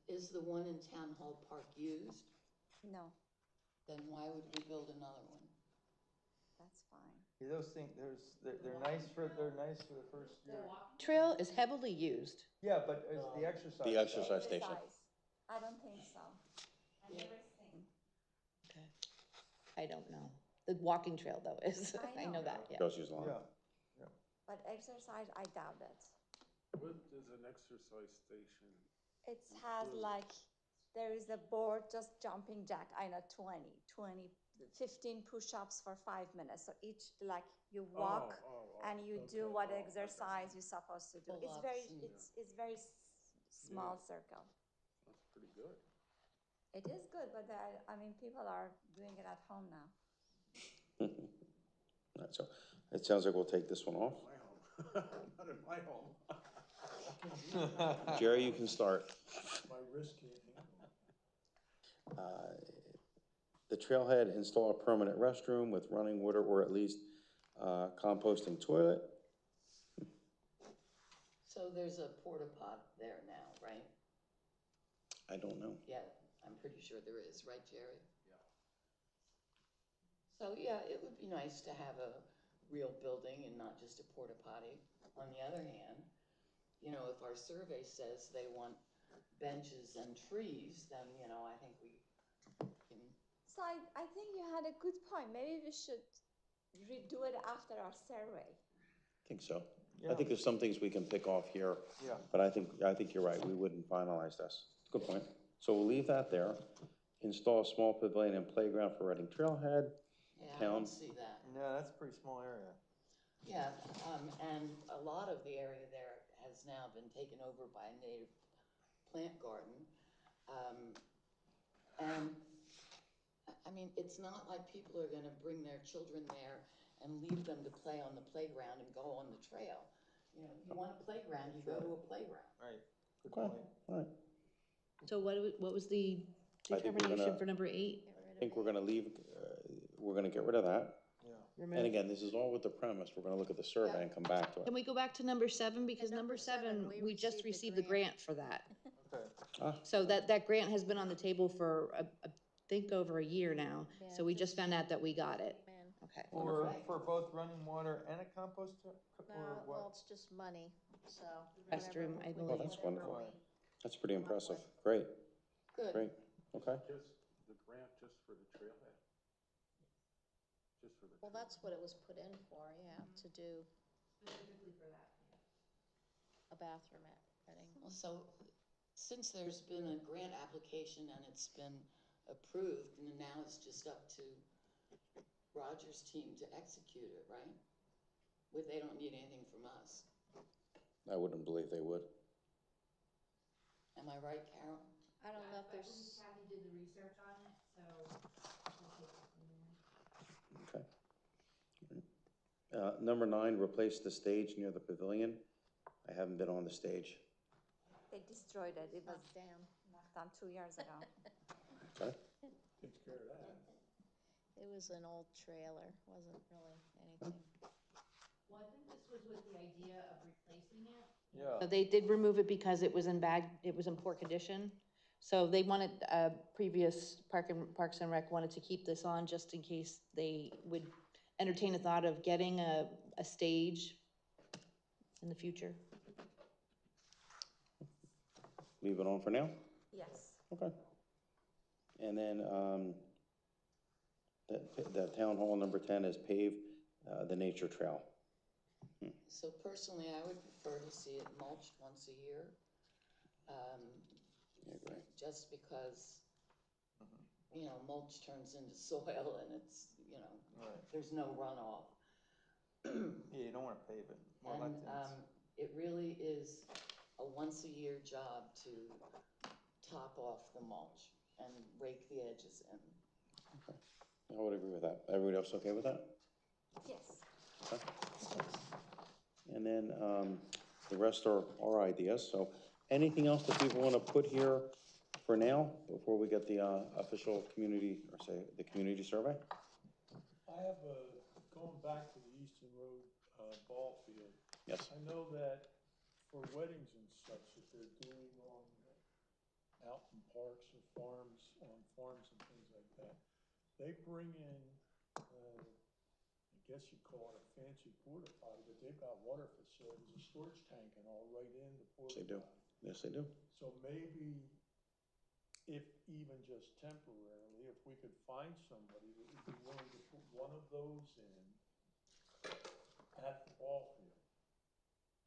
Is the one in Town Hall Park used? No, Then why would we build another one? that's fine. Yeah, those things, they're nice for the first year. Trail is heavily used. Yeah, but is the exercise. The exercise station. I don't think so. I've never seen. Okay. I don't know. The walking trail though is, I I know. know that, yeah. Goes use lawn. Yeah, But exercise, I doubt it. What is an exercise station? It has like, there is a board, just jumping jack, I know 15 push-ups for 5 minutes. So each, like, you walk and you do okay. what Oh, I got exercise you're supposed to do. It's Pull-ups very, and- it's very small circle. That's pretty good. It is good, but I mean, people are doing it at home now. All right, so it sounds like we'll take this one off. My home. Not in my home. Jerry, you can start. My wrist can't handle it. The trailhead, install a permanent restroom with running water or at least composting toilet. So there's a porta pot there now, right? I don't know. Yeah, I'm pretty sure there is, right, Jerry? Yeah. So, yeah, it would be nice to have a real building and not just a porta potty. On the other hand, you know, if our survey says they want benches and trees, then, you know, I think we can. So I think you had a good point. Maybe we should redo it after our survey. I think so. Yeah. I think there's some things we can pick off here. Yeah. But I think you're right. We wouldn't finalize this. Good point. So we'll leave that there. Install a small pavilion and playground for Reading Trailhead. Yeah, I Town. don't see that. Yeah, that's a pretty small area. Yeah, and a lot of the area there has now been taken over by a native plant garden. And, I mean, it's not like people are gonna bring their children there and leave them to play on the playground and go on the trail. You know, if you want a playground, you go to a playground. Right. Good Okay, point. all right. So what was the I think we're determination gonna- for number 8? I think we're gonna leave, we're gonna get rid of that. Yeah. And Remove. again, this is all with the premise, we're gonna look at the survey and come back to it. Can we go back to number 7, because And number number 7, 7, we just received the grant for that. Okay. So that grant has been on the table for, I think, over a year now, so we just found out that we got it. Man, Okay. For both running water and a compost, or no, well, what? it's just money, so. Restroom, I whatever we- believe. Oh, that's whatever wonderful. we- That's pretty impressive, great, Good. great, okay. Just the grant just for the trailhead? Just for the. Well, that's what it was put in for, yeah, to do Specifically for that. a bathroom at Reading. Well, so, since there's been a grant application and it's been approved, and now it's just up to Roger's team to execute it, right? They don't need anything from us. I wouldn't believe they would. Am I right, Carol? I don't know if there's, Kathy did the research on it, so Okay. Number 9, replace the stage near the pavilion. I haven't been on the stage. They destroyed it. It was oh, damn, knocked down 2 years ago. Okay, Takes care of that. it was an old trailer, wasn't really anything. Well, I think this was with the idea of replacing it. Yeah. So they did remove it because it was in poor condition. So they wanted, previous Parks and Rec wanted to keep this on just in case they would entertain a thought of getting a stage in the future. leave it on for now? Yes. Okay. And then, the town hall number 10 is pave, the nature trail. So personally, I would prefer to see it mulched once a year. I agree. Just because, you know, mulch turns into soil and it's, you know, Right. there's no runoff. Yeah, you don't wanna pave it. More And, lectins. it really is a once-a-year job to top off the mulch and rake the edges in. I would agree with that. Everybody else okay with that? Yes. Okay. And then, the rest are our ideas, so anything else that people wanna put here for now, before we get the, official community, or say, the community survey? I have going back to the Easton Road, ball field. Yes. I know that for weddings and such that they're doing on, out in parks or farms, on farms and things like that, they bring in, I guess you'd call it a fancy porta potty, but they've got water facilities, a storage tank and all right in the porta They do. potty. Yes, they do. So maybe, if even just temporarily, if we could find somebody that would be willing to put one of those in at the ball field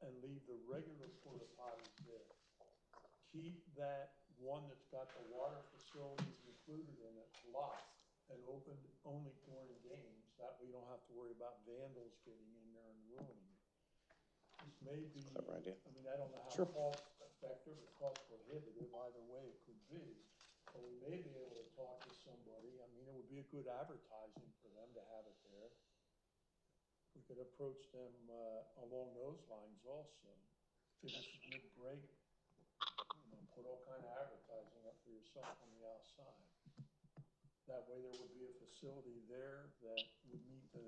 and leave the regular porta potties there. Keep that one that's got the water facilities included in it locked and opened only during games. That way you don't have to worry about vandals getting in there and ruining it. This may be, Clever idea. I mean, I don't know how Sure. cost effective or cost prohibitive, either way it could be. But we may be able to talk to somebody. I mean, it would be a good advertising for them to have it there. We could approach them, along those lines also. Give us a good break. You know, put all kind of advertising up for yourself on the outside. That way there would be a facility there that would meet the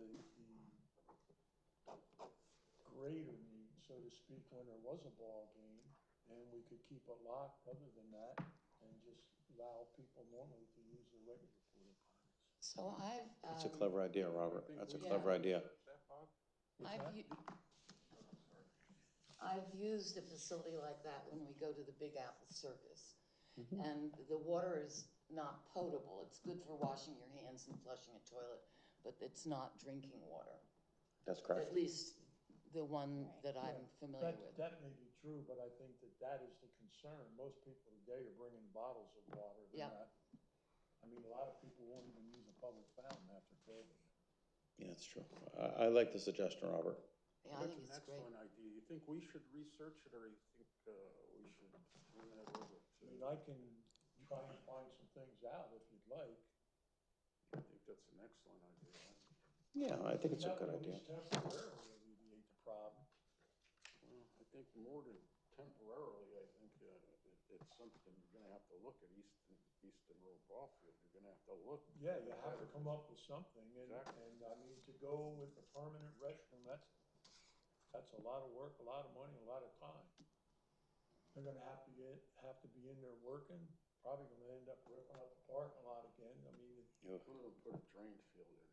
greater need, so to speak, when there was a ball game. And we could keep it locked other than that and just allow people normally to use the regular porta potties. So I've, That's a clever idea, Robert. That's a Yeah. clever idea. I've used a facility like that when we go to the Big Apple Circus. And the water is not potable. It's good for washing your hands and flushing a toilet, but it's not drinking water. That's correct. At least the one that I'm familiar with. That may be true, but I think that is the concern. Most people today are bringing bottles of water. They're Yeah. not, I mean, a lot of people won't even use a public fountain after COVID. Yeah, that's true. I like the suggestion, Robert. Yeah, I think That's an it's great. excellent idea. You think we should research it, or you think, we should turn that over I to? mean, I can try and find some things out if you'd like. I think that's an excellent idea. Yeah, I think it's a That good would at idea. least temporarily alleviate the problem. Well, I think more than temporarily, I think, it's something you're gonna have to look at Easton Road ball field. You're gonna have to look. Yeah, you have to come up with something, Exactly. and I mean, to go with a permanent restroom, that's a lot of work, a lot of money, a lot of time. They're gonna have to be in there working, probably gonna end up ripping up the parking lot again. I mean, We're gonna put a drain field in.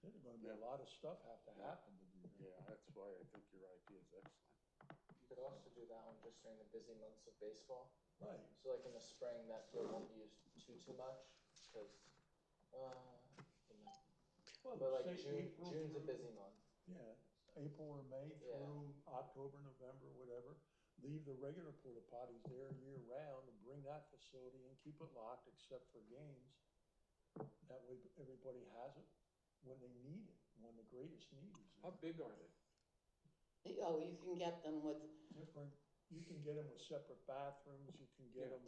there's gonna be a lot of stuff have to happen to do that. Yeah, that's why I think your idea is excellent. You could also do that one just during the busy months of baseball. Right. So like in the spring, that field won't be used too much, because, Well, but like say June's a through- busy month. Yeah, April or May Yeah. through October, November, whatever. Leave the regular porta potties there year round and bring that facility and keep it locked except for games. That way everybody has it when they need it, when the greatest need is How there. big are they? Oh, you can get them with, Different, you can get them with separate bathrooms, you can get them,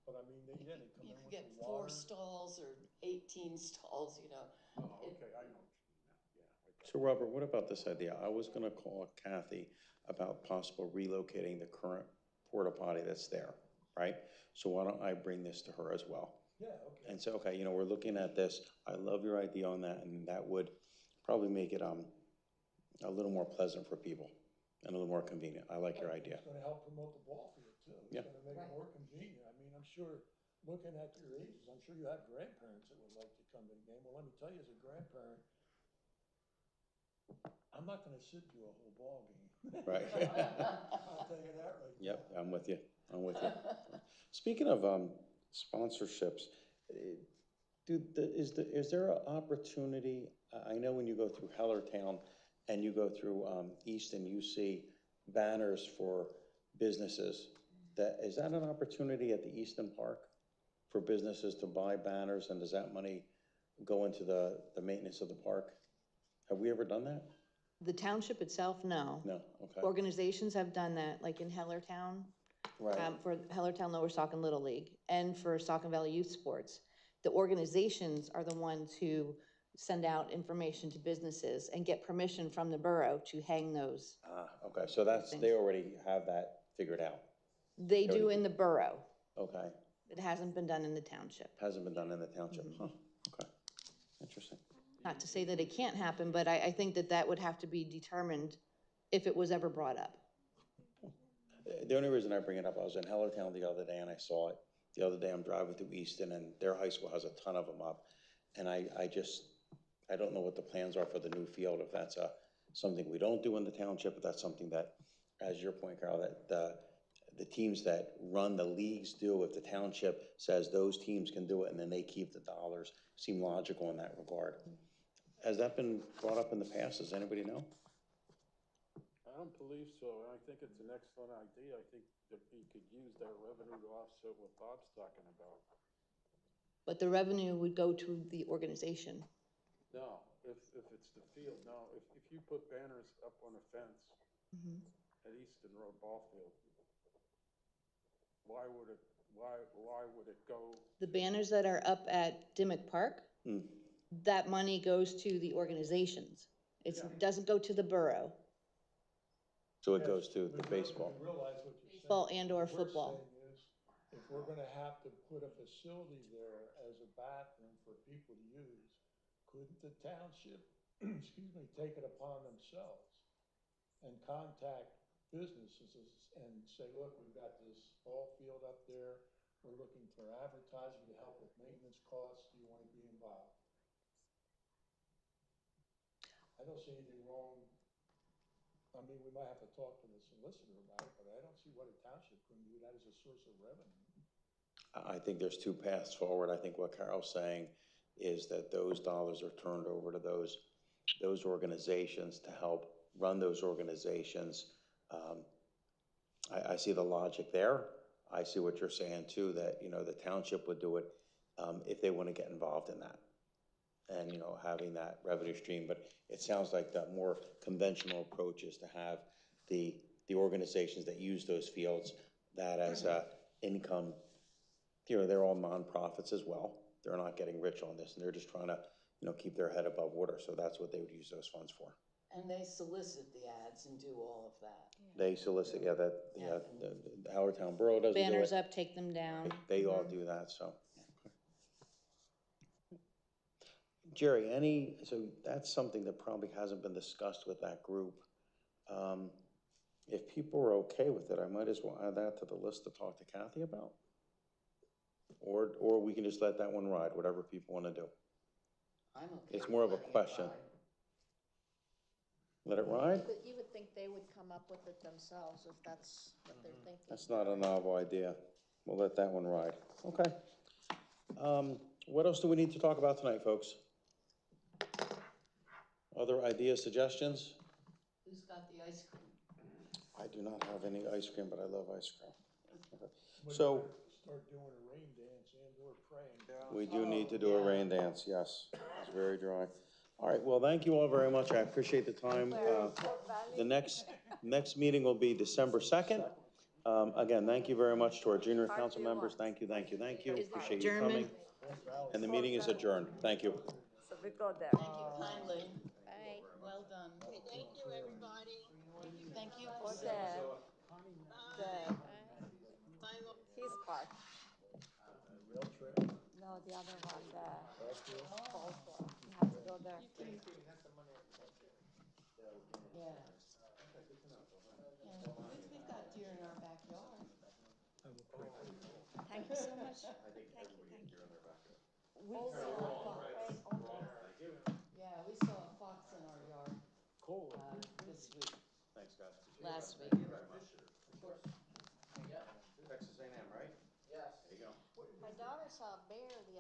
but I mean, they come you in can with get the 4 water. stalls or 18 stalls, you know. Oh, okay, I know what you mean now, yeah. I got So Robert, what about this idea? I was gonna call Kathy about possible relocating the current porta potty that's there, right? So why don't I bring this to her as well? Yeah, okay. And say, okay, you know, we're looking at this. I love your idea on that, and that would probably make it, a little more pleasant for people and a little more convenient. I like your idea. It's gonna help promote the ball field too. It's Yeah. gonna make it more convenient. I mean, I'm sure, looking at your ages, I'm sure you have grandparents that would like to come to the game. Well, let me tell you, as a grandparent, I'm not gonna sit through a whole ball game. Right. I'll tell you that right now. Yep, I'm with you. I'm with you. Speaking of sponsorships, is there an opportunity? I know when you go through Hellertown and you go through Easton, you see banners for businesses. Is that an opportunity at the Easton Park for businesses to buy banners, and does that money go into the maintenance of the park? Have we ever done that? The township itself, no. No, okay. Organizations have done that, like in Hellertown. Right. For Hellertown Lower Saucon Little League and for Saucon Valley Youth Sports. The organizations are the ones who send out information to businesses and get permission from the borough to hang those. Okay, so they already have that figured out. They do in the borough. Okay, It hasn't been done in the township. hasn't been done in the township, huh, okay, interesting. Not to say that it can't happen, but I think that would have to be determined if it was ever brought up. The only reason I bring it up, I was in Hellertown the other day and I saw it. The other day I'm driving through Easton and their high school has a ton of them up. And I don't know what the plans are for the new field, if that's something we don't do in the township, if that's something that, as your point, Carol, that the teams that run the leagues do, if the township says those teams can do it and then they keep the dollars, seem logical in that regard. Has that been brought up in the past? Does anybody know? I don't believe so, and I think it's an excellent idea. I think that you could use that revenue to offset what Bob's talking about. But the revenue would go to the organization. No, if it's the field, no, if you put banners up on a fence at Easton Road ball field, why would it go? The banners that are up at Dimmock Park, that money goes to the organizations. It doesn't go to the borough. So it goes to the baseball. You realize what you're saying. Baseball and or What we're football. saying is, if we're gonna have to put a facility there as a bathroom for people to use, couldn't the township, excuse me, take it upon themselves and contact businesses and say, look, we've got this ball field up there, we're looking for advertising to help with maintenance costs, do you wanna be involved? I don't see anything wrong. I mean, we might have to talk to the solicitor about it, but I don't see what a township can do that as a source of revenue. I think there's two paths forward. I think what Carol's saying is that those dollars are turned over to those organizations to help run those organizations, I see the logic there. I see what you're saying too, that, you know, the township would do it, if they want to get involved in that. And, you know, having that revenue stream, but it sounds like the more conventional approach is to have the organizations that use those fields, that as a income, you know, they're all nonprofits as well. They're not getting rich on this, and they're just trying to, you know, keep their head above water, so that's what they would use those funds for. And they solicit the ads and do all of that. They solicit, yeah, the Howard Town Borough doesn't do it. Banners up, take them down. They all do that, so. Jerry, so that's something that probably hasn't been discussed with that group. If people are okay with it, I might as well add that to the list to talk to Kathy about. Or we can just let that one ride, whatever people want to do. I'm okay. It's more of a with letting it question. ride. Let it ride? You would think they would come up with it themselves if that's what they're thinking. That's not a novel idea. We'll let that one ride. Okay. What else do we need to talk about tonight, folks? Other ideas, suggestions? Who's got the ice cream? I do not have any ice cream, but I love ice cream. We So, better start doing a rain dance and or praying. we do need to do a rain dance, yes. It's very dry. All right, well, thank you all very much. I appreciate the time. The next meeting will be December 2nd. Again, thank you very much to our junior council members. Thank you. Appreciate you coming. And the meeting is adjourned. Thank you. So we go there. Thank you kindly. Bye. Well done. Okay, thank you, everybody. Thank you for For saying. Bye, Laura. his part. Rail trail. No, the other one, the false one. You have to go there. Yeah. Yeah, we've got deer in our backyard. Thank you so much. Thank you. We saw a fox. Yeah, we saw a fox in our yard, this week, Thanks, guys. last week. Texas A&M, right? Yes. There you go. My daughter saw a bear the